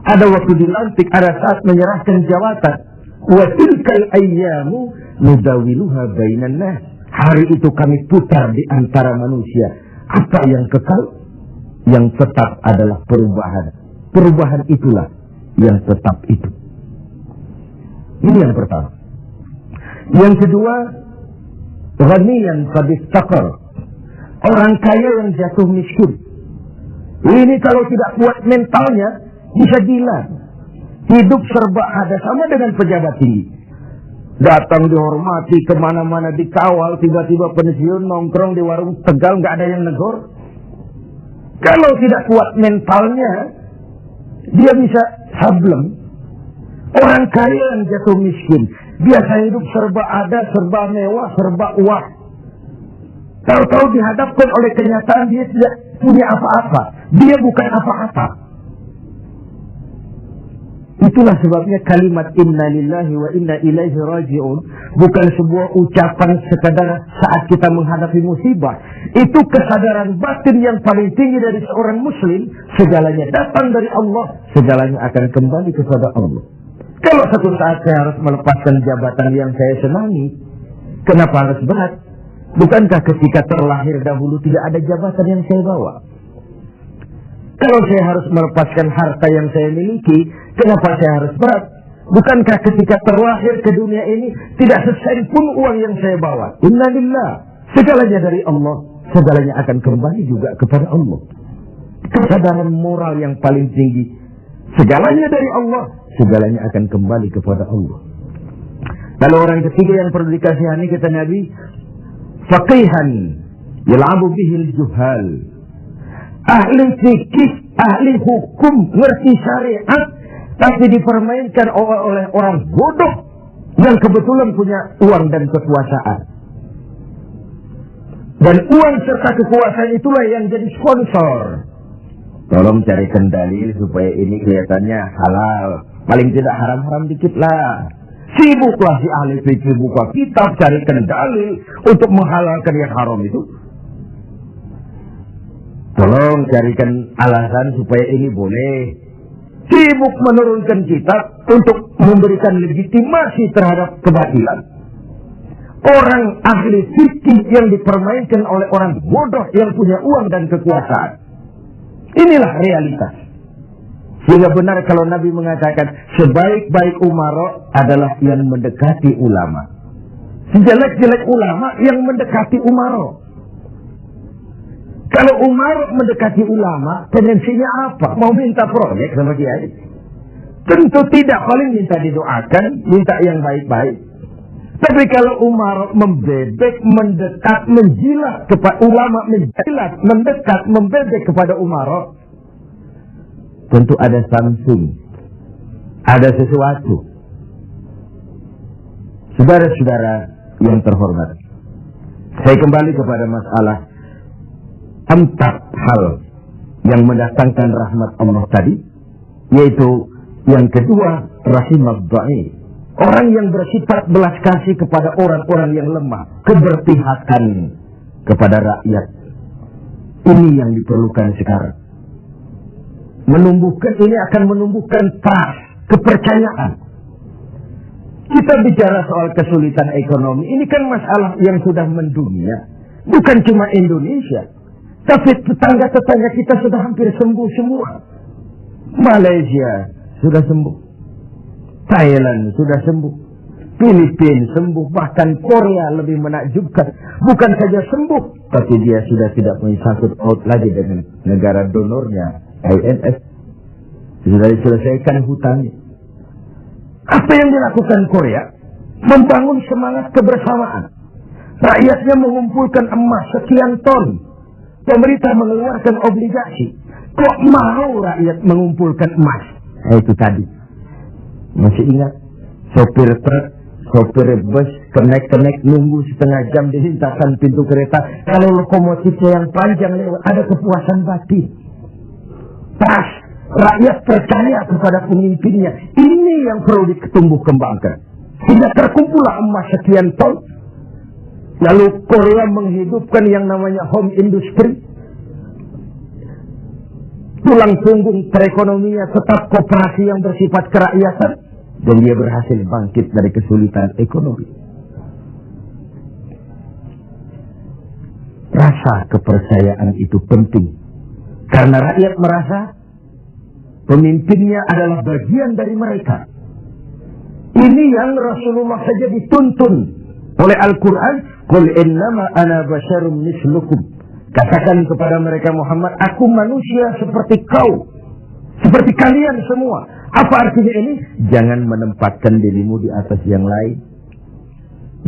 ada waktu dilantik, ada saat menyerahkan jawatan. Wa tilkal ayyamu nudawiluha bainan nas. Hari itu kami putar di antara manusia. Apa yang kekal? Yang tetap adalah perubahan. Perubahan itulah yang tetap itu. Ini yang pertama. Yang kedua, ghaniyan qad iftaqar, orang kaya yang jatuh miskin. Ini kalau tidak kuat mentalnya bisa gila. Hidup serba ada, sama dengan pejabat tinggi. Datang dihormati, kemana-mana dikawal, tiba-tiba pensiun nongkrong di warung Tegal, nggak ada yang negor. Kalau tidak kuat mentalnya, dia bisa sableng. Orang kaya yang jatuh miskin, biasa hidup serba ada, serba mewah, serba uang. Tahu-tahu dihadapkan oleh kenyataan dia tidak punya apa-apa. Dia bukan apa-apa. Itulah sebabnya kalimat inna lillahi wa inna ilaihi raji'un bukan sebuah ucapan sekadar saat kita menghadapi musibah. Itu kesadaran batin yang paling tinggi dari seorang muslim. Segalanya datang dari Allah, segalanya akan kembali kepada Allah. Kalau satu saat saya harus melepaskan jabatan yang saya senangi, kenapa harus berat? Bukankah ketika terlahir dahulu tidak ada jabatan yang saya bawa? Kalau saya harus melepaskan harta yang saya miliki, kenapa saya harus berat? Bukankah ketika terlahir ke dunia ini tidak sesen pun uang yang saya bawa? Inna lillah, segalanya dari Allah, segalanya akan kembali juga kepada Allah. Kesadaran moral yang paling tinggi, segalanya dari Allah, segalanya akan kembali kepada Allah. Lalu orang ketiga yang perlu dikasihani kata Nabi, faqihan yal'abu bihil juhal, ahli fikih, ahli hukum, ngerti syariat, tapi dipermainkan oleh orang bodoh yang kebetulan punya uang dan kekuasaan. Dan uang serta kekuasaan itulah yang jadi sponsor. Tolong carikan dalil supaya ini kelihatannya halal. Paling tidak haram-haram dikit lah. Sibuklah si ahli fikih buka kitab, carikan dalil untuk menghalalkan yang haram itu. Tolong carikan alasan supaya ini boleh. Sibuk menurunkan kitab untuk memberikan legitimasi terhadap kebatilan. Orang ahli fikih yang dipermainkan oleh orang bodoh yang punya uang dan kekuasaan. Inilah realitas. Sehingga benar kalau Nabi mengatakan sebaik-baik umara adalah yang mendekati ulama. Sejelek-jelek ulama yang mendekati umara. Kalau umara mendekati ulama, tendensinya apa? Mau minta proyek sama kiai? Tentu tidak, paling minta didoakan, minta yang baik-baik. Tapi kalau umara membebek, mendekat, menjilat kepada ulama, menjilat, mendekat, membebek kepada umara, tentu ada something, ada sesuatu. Saudara-saudara yang terhormat, saya kembali kepada masalah 4 hal yang mendatangkan rahmat Allah tadi, yaitu yang kedua, rahimad dhaif, orang yang bersifat belas kasih kepada orang-orang yang lemah, keberpihakan kepada rakyat. Ini yang diperlukan sekarang. Ini akan menumbuhkan trust, kepercayaan. Kita bicara soal kesulitan ekonomi, ini kan masalah yang sudah mendunia. Bukan cuma Indonesia, tapi tetangga-tetangga kita sudah hampir sembuh semua. Malaysia sudah sembuh, Thailand sudah sembuh, Filipina sembuh, bahkan Korea lebih menakjubkan. Bukan saja sembuh, tapi dia sudah tidak menyangkut paut lagi dengan negara donornya, IMF. Sudah diselesaikan hutangnya. Apa yang dilakukan Korea? Membangun semangat kebersamaan. Rakyatnya mengumpulkan emas sekian ton. Pemerintah mengeluarkan obligasi. Kok mau rakyat mengumpulkan emas? Itu tadi. Masih ingat? Sopir truk, sopir bus, kenek-kenek nunggu setengah jam di lintasan pintu kereta. Kalau lokomotifnya yang panjang lewat, ada kepuasan batin. Trust. Rakyat percaya kepada pemimpinnya. Ini yang perlu ditumbuh kembangkan. Tidak terkumpullah emas sekian ton. Lalu Korea menghidupkan yang namanya home industry. Tulang punggung perekonomian tetap koperasi yang bersifat kerakyatan. Dan dia berhasil bangkit dari kesulitan ekonomi. Rasa kepercayaan itu penting. Karena rakyat merasa pemimpinnya adalah bagian dari mereka. Ini yang Rasulullah saja dituntun oleh Al-Quran. Qul innama ana basyarum mislukum. Katakan kepada mereka Muhammad, aku manusia seperti kau, seperti kalian semua. Apa artinya ini? Jangan menempatkan dirimu di atas yang lain.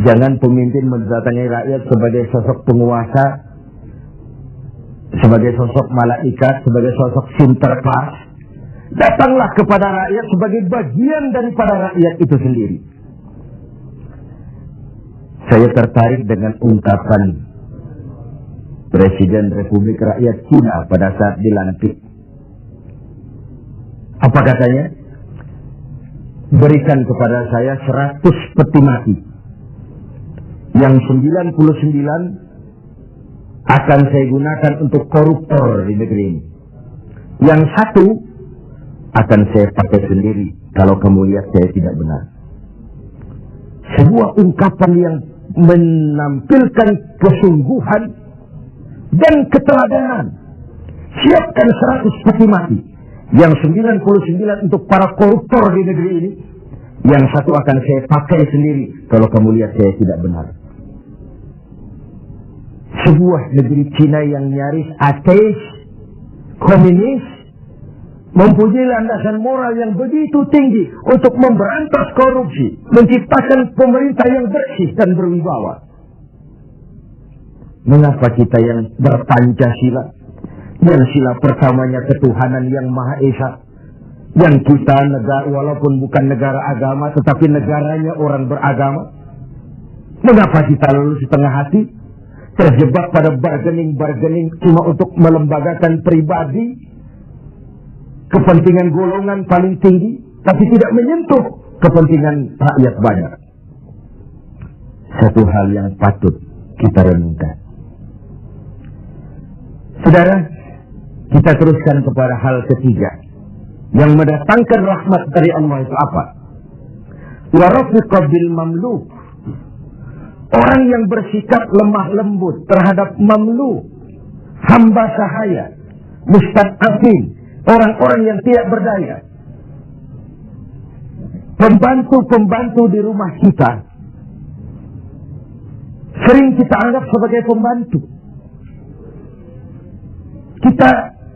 Jangan pemimpin mendatangi rakyat sebagai sosok penguasa, sebagai sosok malaikat, sebagai sosok sinterklas. Datanglah kepada rakyat sebagai bagian daripada rakyat itu sendiri. Saya tertarik dengan ungkapan Presiden Republik Rakyat Cina pada saat dilantik. Apa katanya? Berikan kepada saya 100 peti mati. Yang 99 akan saya gunakan untuk koruptor di negeri ini. Yang 1 akan saya pakai sendiri kalau kamu lihat saya tidak benar. Sebuah ungkapan yang menampilkan kesungguhan dan keteladanan. Siapkan 100 peti mati. Yang 99 untuk para koruptor di negeri ini. Yang 1 akan saya pakai sendiri kalau kamu lihat saya tidak benar. Sebuah negeri Cina yang nyaris ateis, komunis, mempunyai landasan moral yang begitu tinggi untuk memberantas korupsi, menciptakan pemerintah yang bersih dan berwibawa. Mengapa kita yang berpancasila, yang sila pertamanya ketuhanan yang Maha Esa, yang kita negara walaupun bukan negara agama tetapi negaranya orang beragama, mengapa kita lalu setengah hati terjebak pada bargaining cuma untuk melembagakan pribadi, kepentingan golongan paling tinggi, tapi tidak menyentuh kepentingan rakyat banyak. Satu hal yang patut kita renungkan. Saudara, kita teruskan kepada hal ketiga yang mendatangkan rahmat dari Allah itu apa? Wa rafiqa bil mamluk. Orang yang bersikap lemah lembut terhadap mamluk, hamba sahaya, mustad'afin, orang-orang yang tidak berdaya. Pembantu-pembantu di rumah kita sering kita anggap sebagai pembantu. Kita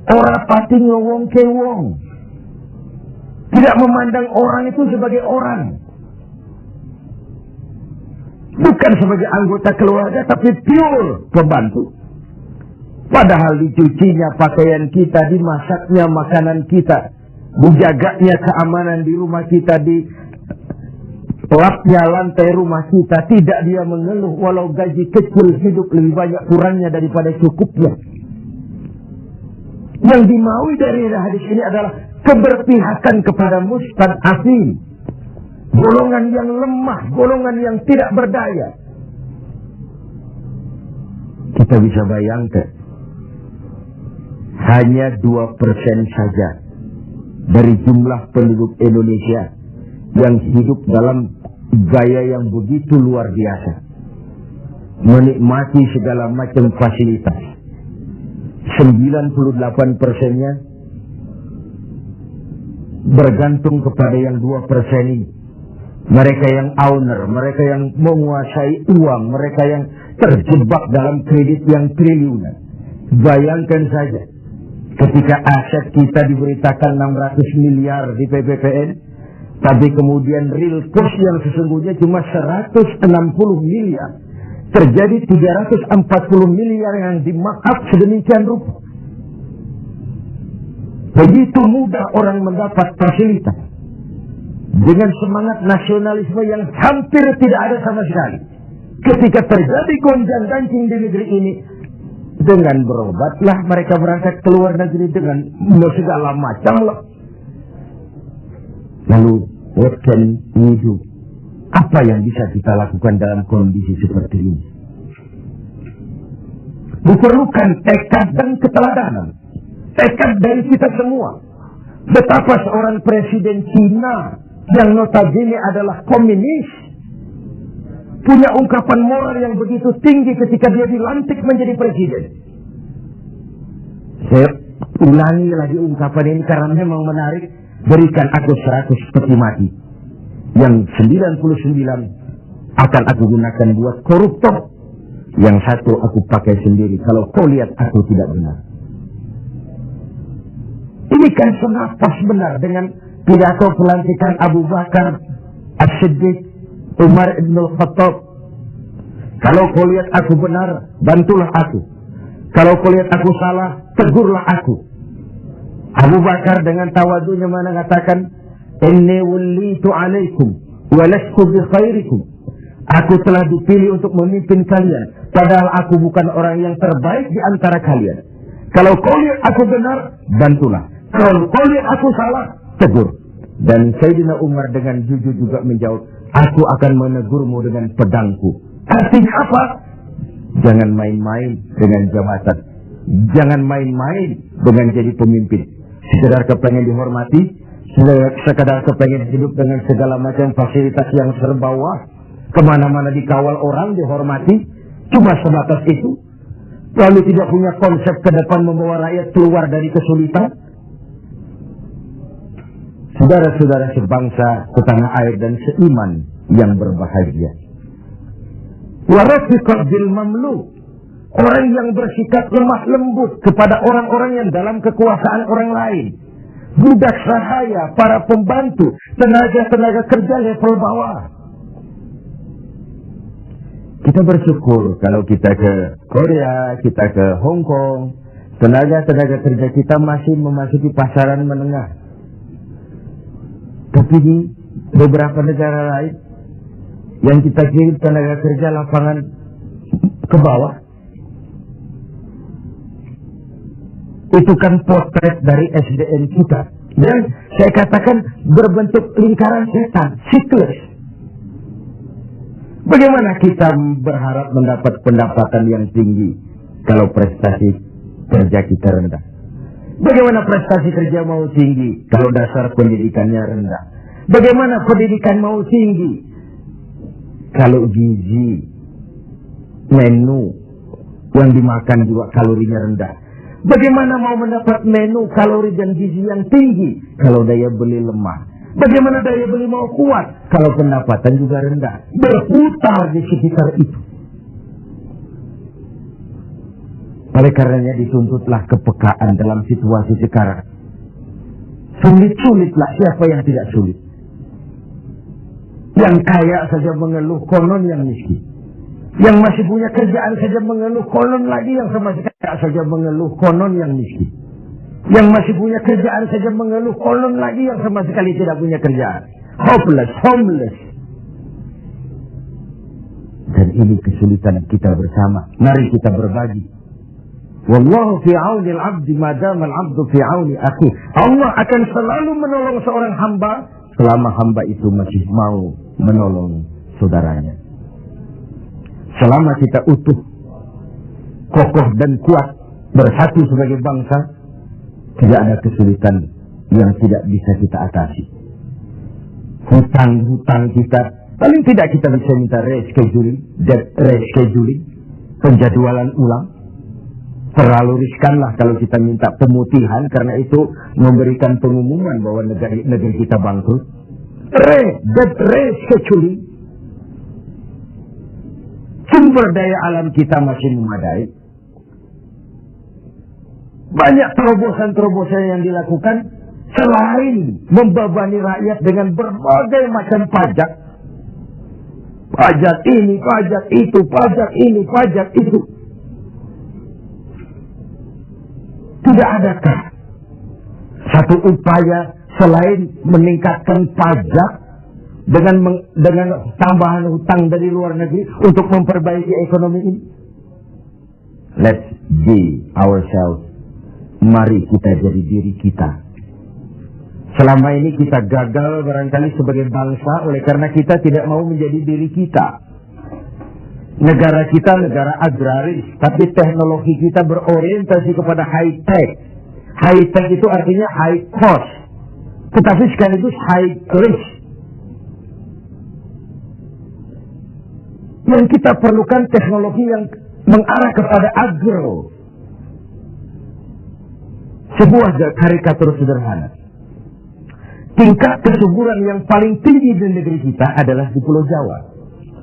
ora pati ngowong ke wong. Tidak memandang orang itu sebagai orang. Bukan sebagai anggota keluarga, tapi pure pembantu. Padahal dicucinya pakaian kita, dimasaknya makanan kita, dijaganya keamanan di rumah kita, di lapnya lantai rumah kita, tidak dia mengeluh walau gaji kecil, hidup lebih banyak kurangnya daripada cukupnya. Yang dimaui dari hadis ini adalah keberpihakan kepada mustad'afin, golongan yang lemah, golongan yang tidak berdaya. Kita bisa bayangkan, hanya 2% saja dari jumlah penduduk Indonesia yang hidup dalam gaya yang begitu luar biasa, menikmati segala macam fasilitas. 98%-nya bergantung kepada yang 2% ini. Mereka yang owner, mereka yang menguasai uang, mereka yang terjebak dalam kredit yang triliunan. Bayangkan saja, ketika aset kita diberitakan 600 miliar di PPPN, tapi kemudian real cost yang sesungguhnya cuma 160 miliar. Terjadi 340 miliar yang di-markup sedemikian rupa. Begitu mudah orang mendapat fasilitas dengan semangat nasionalisme yang hampir tidak ada sama sekali. Ketika terjadi gonjang-ganjing di negeri ini, dengan berobatlah mereka berangkat ke luar negeri dengan segala macam lah. Lalu, what can we do? Apa yang bisa kita lakukan dalam kondisi seperti ini? Diperlukan tekad dan keteladanan. Tekad dari kita semua. Betapa seorang presiden Cina yang notabene adalah komunis punya ungkapan moral yang begitu tinggi ketika dia dilantik menjadi presiden. Saya ulangi lagi ungkapan ini karena memang menarik. Berikan aku 100 peti mati, yang 99 akan aku gunakan buat koruptor, yang satu aku pakai sendiri kalau kau lihat aku tidak benar. Ini kan senapas benar dengan pidato pelantikan Abu Bakar As-Siddiq, Umar Ibn Khattab. Kalau kau lihat aku benar, bantulah aku. Kalau kau lihat aku salah, tegurlah aku. Abu Bakar dengan tawadunya mengatakan, inni wulitu alaikum walastu bi khairikum. Aku telah dipilih untuk memimpin kalian, padahal aku bukan orang yang terbaik di antara kalian. Kalau kau lihat aku benar, bantulah. Kalau kau lihat aku salah, tegur. Dan Sayyidina Umar dengan jujur juga menjawab, aku akan menegurmu dengan pedangku. Artinya apa? Jangan main-main dengan jabatan. Jangan main-main dengan jadi pemimpin. Sekedar kepengen dihormati, sekedar kepengen hidup dengan segala macam fasilitas yang serba wah, kemana-mana dikawal orang, dihormati, cuma sebatas itu. Lalu tidak punya konsep ke depan membawa rakyat keluar dari kesulitan. Saudara-saudara sebangsa, setanah air dan seiman yang berbahagia. Warafiqat bil mamluk, orang yang bersikap lemah lembut kepada orang-orang yang dalam kekuasaan orang lain. Budak sahaya, para pembantu, tenaga-tenaga kerja level bawah. Kita bersyukur kalau kita ke Korea, kita ke Hong Kong, tenaga-tenaga kerja kita masih memasuki pasaran menengah. Tapi di beberapa negara lain yang kita kirim tenaga kerja lapangan ke bawah, itu kan potret dari SDM kita. Dan saya katakan berbentuk lingkaran setan, siklus. Bagaimana kita berharap mendapat pendapatan yang tinggi kalau prestasi kerja kita rendah? Bagaimana prestasi kerja mau tinggi kalau dasar pendidikannya rendah? Bagaimana pendidikan mau tinggi kalau gizi, menu yang dimakan juga kalorinya rendah? Bagaimana mau mendapat menu kalori dan gizi yang tinggi kalau daya beli lemah? Bagaimana daya beli mau kuat kalau pendapatan juga rendah? Berputar di sekitar itu. Oleh karenanya dituntutlah kepekaan dalam situasi sekarang. Sulit-sulitlah, siapa yang tidak sulit? Yang kaya saja mengeluh, konon yang miskin. Yang masih punya kerjaan saja mengeluh, konon lagi yang sama sekali saja mengeluh, konon yang miskin. Yang masih punya kerjaan saja mengeluh, konon lagi yang sama sekali tidak punya kerjaan. Hopeless, homeless. Dan ini kesulitan kita bersama. Mari kita berbagi. Wallahu fi auni al-'abdi ma dama al-'abdu fi auni akhi. Allah akan selalu menolong seorang hamba selama hamba itu masih mau menolong saudaranya. Selama kita utuh, kokoh dan kuat, bersatu sebagai bangsa, tidak ada kesulitan yang tidak bisa kita atasi. Hutang-hutang kita, paling tidak kita bisa minta rescheduling, debt rescheduling, penjadwalan ulang. Terlalu riskanlah kalau kita minta pemutihan, karena itu memberikan pengumuman bahwa negeri kita bangkrut. Debt rescheduling. Sumber daya alam kita masih memadai. Banyak terobosan-terobosan yang dilakukan selain membebani rakyat dengan berbagai macam pajak. Pajak ini, pajak itu, pajak ini, pajak itu. Tidak adakah satu upaya selain meningkatkan pajak dengan tambahan hutang dari luar negeri untuk memperbaiki ekonomi ini? Let's be ourselves. Mari kita jadi diri kita. Selama ini kita gagal barangkali sebagai bangsa oleh karena kita tidak mau menjadi diri kita. Negara kita negara agraris, tapi teknologi kita berorientasi kepada high tech. High tech itu artinya high cost, tetapi sekaligus high risk. Yang kita perlukan teknologi yang mengarah kepada agro. Sebuah karikatur sederhana. Tingkat kesuburan yang paling tinggi di negeri kita adalah di Pulau Jawa.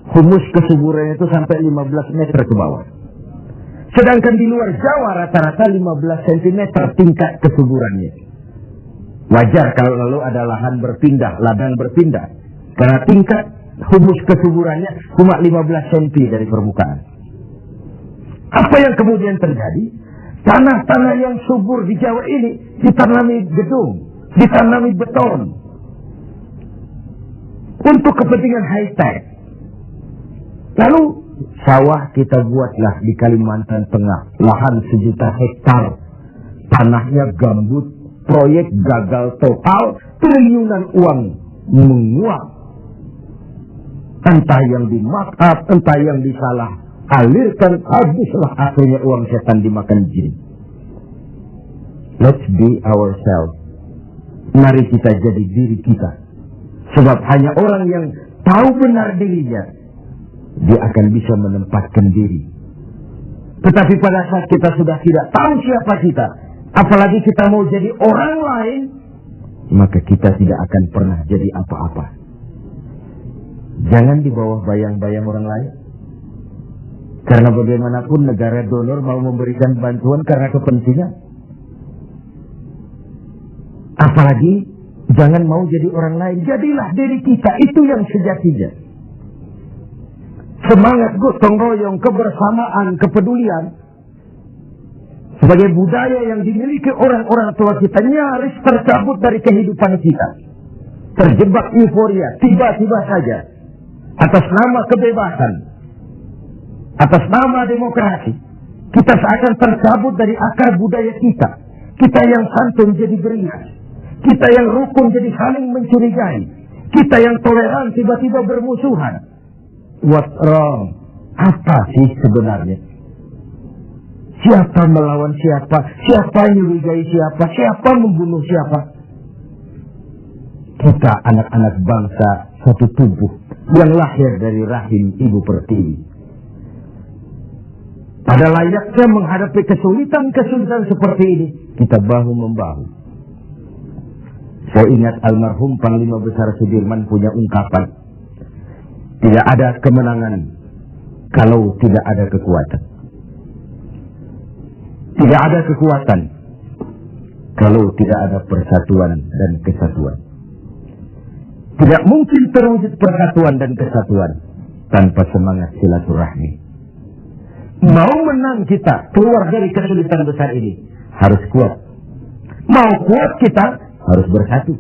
Humus kesuburannya itu sampai 15 meter ke bawah. Sedangkan di luar Jawa rata-rata 15 cm tingkat kesuburannya. Wajar kalau lalu ada lahan berpindah, ladang berpindah. Karena tingkat humus kesuburannya cuma 15 cm dari permukaan. Apa yang kemudian terjadi? Tanah-tanah yang subur di Jawa ini ditanami gedung, ditanami beton. Untuk kepentingan high-tech. Lalu sawah kita buatlah di Kalimantan Tengah, lahan 1 juta hektar, tanahnya gambut, proyek gagal total, triliunan uang menguap. Entah yang dimakap, entah yang disalah alirkan, habislah akhirnya uang setan dimakan jin. Let's be ourselves. Mari kita jadi diri kita. Sebab hanya orang yang tahu benar dirinya, dia akan bisa menempatkan diri. Tetapi pada saat kita sudah tidak tahu siapa kita, apalagi kita mau jadi orang lain, maka kita tidak akan pernah jadi apa-apa. Jangan di bawah bayang-bayang orang lain. Karena bagaimanapun negara donor mau memberikan bantuan karena kepentingan. Apalagi jangan mau jadi orang lain. Jadilah diri kita, itu yang sejatinya. Semangat gotong royong, kebersamaan, kepedulian sebagai budaya yang dimiliki orang-orang tua kita nyaris tercabut dari kehidupan kita. Terjebak euforia, tiba-tiba saja atas nama kebebasan, atas nama demokrasi, kita seakan tercabut dari akar budaya kita. Kita yang santun jadi beringas, kita yang rukun jadi saling mencurigai, kita yang toleran tiba-tiba bermusuhan. What's wrong? Apa sih sebenarnya? Siapa melawan siapa? Siapa nyurigai siapa? Siapa membunuh siapa? Kita anak-anak bangsa satu tubuh yang lahir dari rahim Ibu Pertiwi. Pada layaknya menghadapi kesulitan-kesulitan seperti ini, kita bahu-membahu. Saya ingat almarhum Panglima Besar Sudirman punya ungkapan, tidak ada kemenangan kalau tidak ada kekuatan. Tidak ada kekuatan kalau tidak ada persatuan dan kesatuan. Tidak mungkin terwujud persatuan dan kesatuan tanpa semangat silaturahmi. Mau menang kita keluar dari kesulitan besar ini, harus kuat. Mau kuat kita, harus bersatu.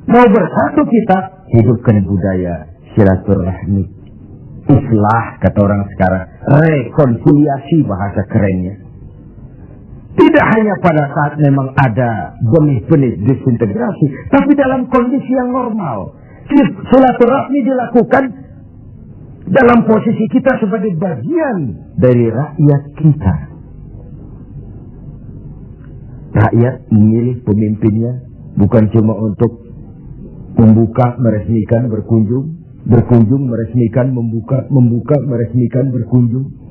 Mau bersatu kita, hidupkan budaya silaturahmi. Islah, kata orang sekarang. Rekonsiliasi, bahasa kerennya. Tidak hanya pada saat memang ada benih-benih disintegrasi, tapi dalam kondisi yang normal. Silaturahmi dilakukan dalam posisi kita sebagai bagian dari rakyat kita. Rakyat memilih pemimpinnya bukan cuma untuk membuka, meresmikan, berkunjung, meresmikan, membuka, meresmikan, berkunjung.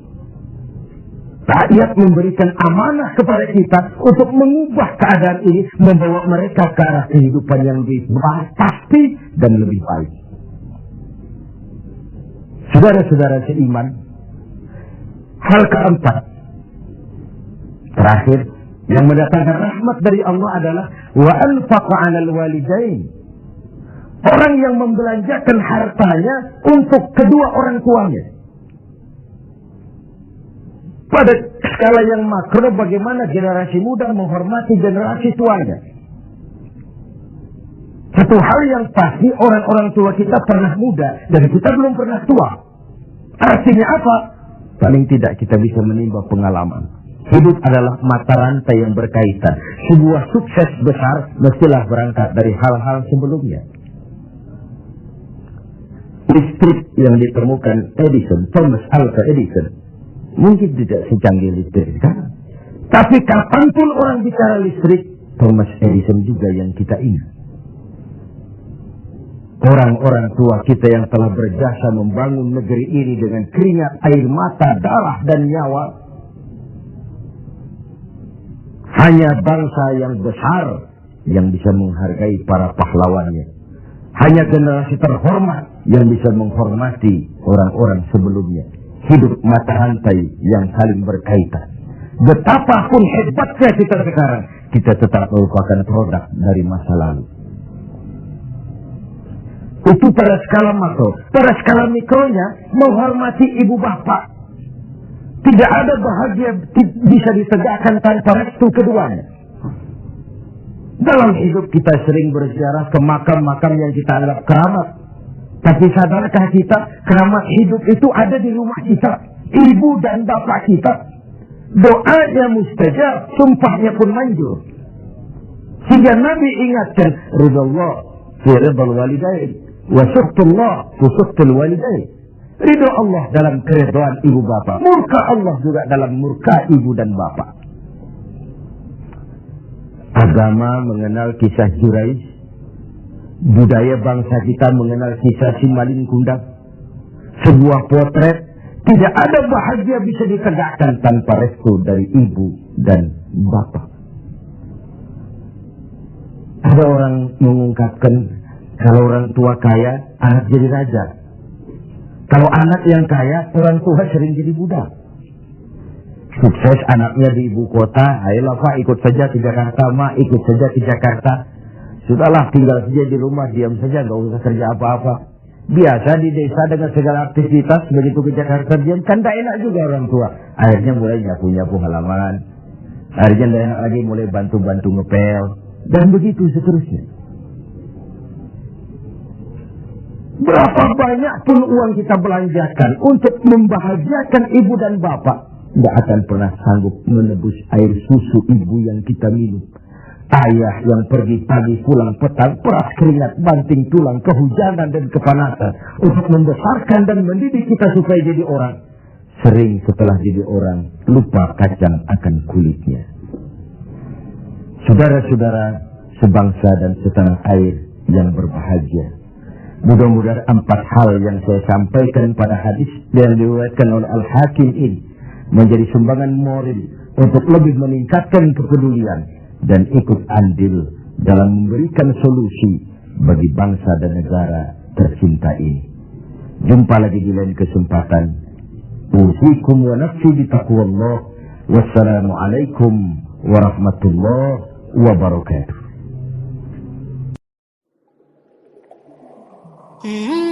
Rakyat memberikan amanah kepada kita untuk mengubah keadaan ini, membawa mereka ke arah kehidupan yang lebih pasti dan lebih baik. Saudara-saudara seiman, hal keempat, terakhir, yang mendatangkan rahmat dari Allah adalah wa anfaqa 'alal walidain. Orang yang membelanjakan hartanya untuk kedua orang tuanya. Pada skala yang makro, bagaimana generasi muda menghormati generasi tuanya. Satu hal yang pasti, orang-orang tua kita pernah muda dan kita belum pernah tua. Artinya apa? Paling tidak kita bisa menimba pengalaman. Hidup adalah mata rantai yang berkaitan. Sebuah sukses besar mestilah berangkat dari hal-hal sebelumnya. Listrik yang ditemukan Thomas Alva Edison, mungkin tidak secanggih listrik sekarang. Tapi kapanpun orang bicara listrik, Thomas Edison juga yang kita ingat. Orang-orang tua kita yang telah berjasa membangun negeri ini dengan keringat, air mata, darah, dan nyawa. Hanya bangsa yang besar yang bisa menghargai para pahlawannya. Hanya generasi terhormat yang bisa menghormati orang-orang sebelumnya. Hidup mata rantai yang saling berkaitan. Betapapun hebatnya kita sekarang, kita tetap merupakan produk dari masa lalu. Itu pada skala makro. Pada skala mikronya, menghormati ibu bapak. Tidak ada bahagia bisa ditegakkan tanpa restu keduanya. Dalam hidup kita sering berziarah ke makam-makam yang kita anggap keramat. Tapi sadarkah kita, keramat hidup itu ada di rumah kita. Ibu dan bapak kita. Doanya mustajab, sumpahnya pun manjur. Sehingga Nabi ingatkan, ridallah fi ridal walidain, wa suhtullah fi suhtul walidain. Ridho Allah dalam keridhaan ibu bapak. Murka Allah juga dalam murka ibu dan bapak. Agama mengenal kisah Jurayj. Budaya bangsa kita mengenal kisah Simalin Kundang. Sebuah potret. Tidak ada bahagia bisa ditegakkan tanpa restu dari ibu dan bapak. Ada orang mengungkapkan, kalau orang tua kaya, anak jadi raja. Kalau anak yang kaya, orang tua sering jadi budak. Sukses anaknya di ibu kota, ayolah Pak ikut saja ke Jakarta, Ma ikut saja ke Jakarta. Sudahlah tinggal saja di rumah, diam saja, gak usah kerja apa-apa. Biasa di desa dengan segala aktivitas, begitu ke Jakarta diam, kan tak enak juga orang tua. Akhirnya mulai nyapu-nyapu halaman. Akhirnya tak enak lagi mulai bantu-bantu ngepel. Dan begitu seterusnya. Berapa banyak pun uang kita belanjakan untuk membahagiakan ibu dan bapak, tidak akan pernah sanggup menebus air susu ibu yang kita minum. Ayah yang pergi pagi pulang petang, peras keringat, banting tulang, kehujanan dan kepanasan untuk membesarkan dan mendidik kita supaya jadi orang. Sering setelah jadi orang, lupa kacang akan kulitnya. Saudara-saudara sebangsa dan setanah air yang berbahagia. Mudah-mudahan 4 hal yang saya sampaikan pada hadis yang diriwayatkan oleh Al-Hakim ini menjadi sumbangan moral untuk lebih meningkatkan kepedulian dan ikut andil dalam memberikan solusi bagi bangsa dan negara tercinta ini. Jumpa lagi di lain kesempatan. Usikum wa nafsi bitaqwallah. Wassalamualaikum warahmatullahi wabarakatuh. Mm-hmm.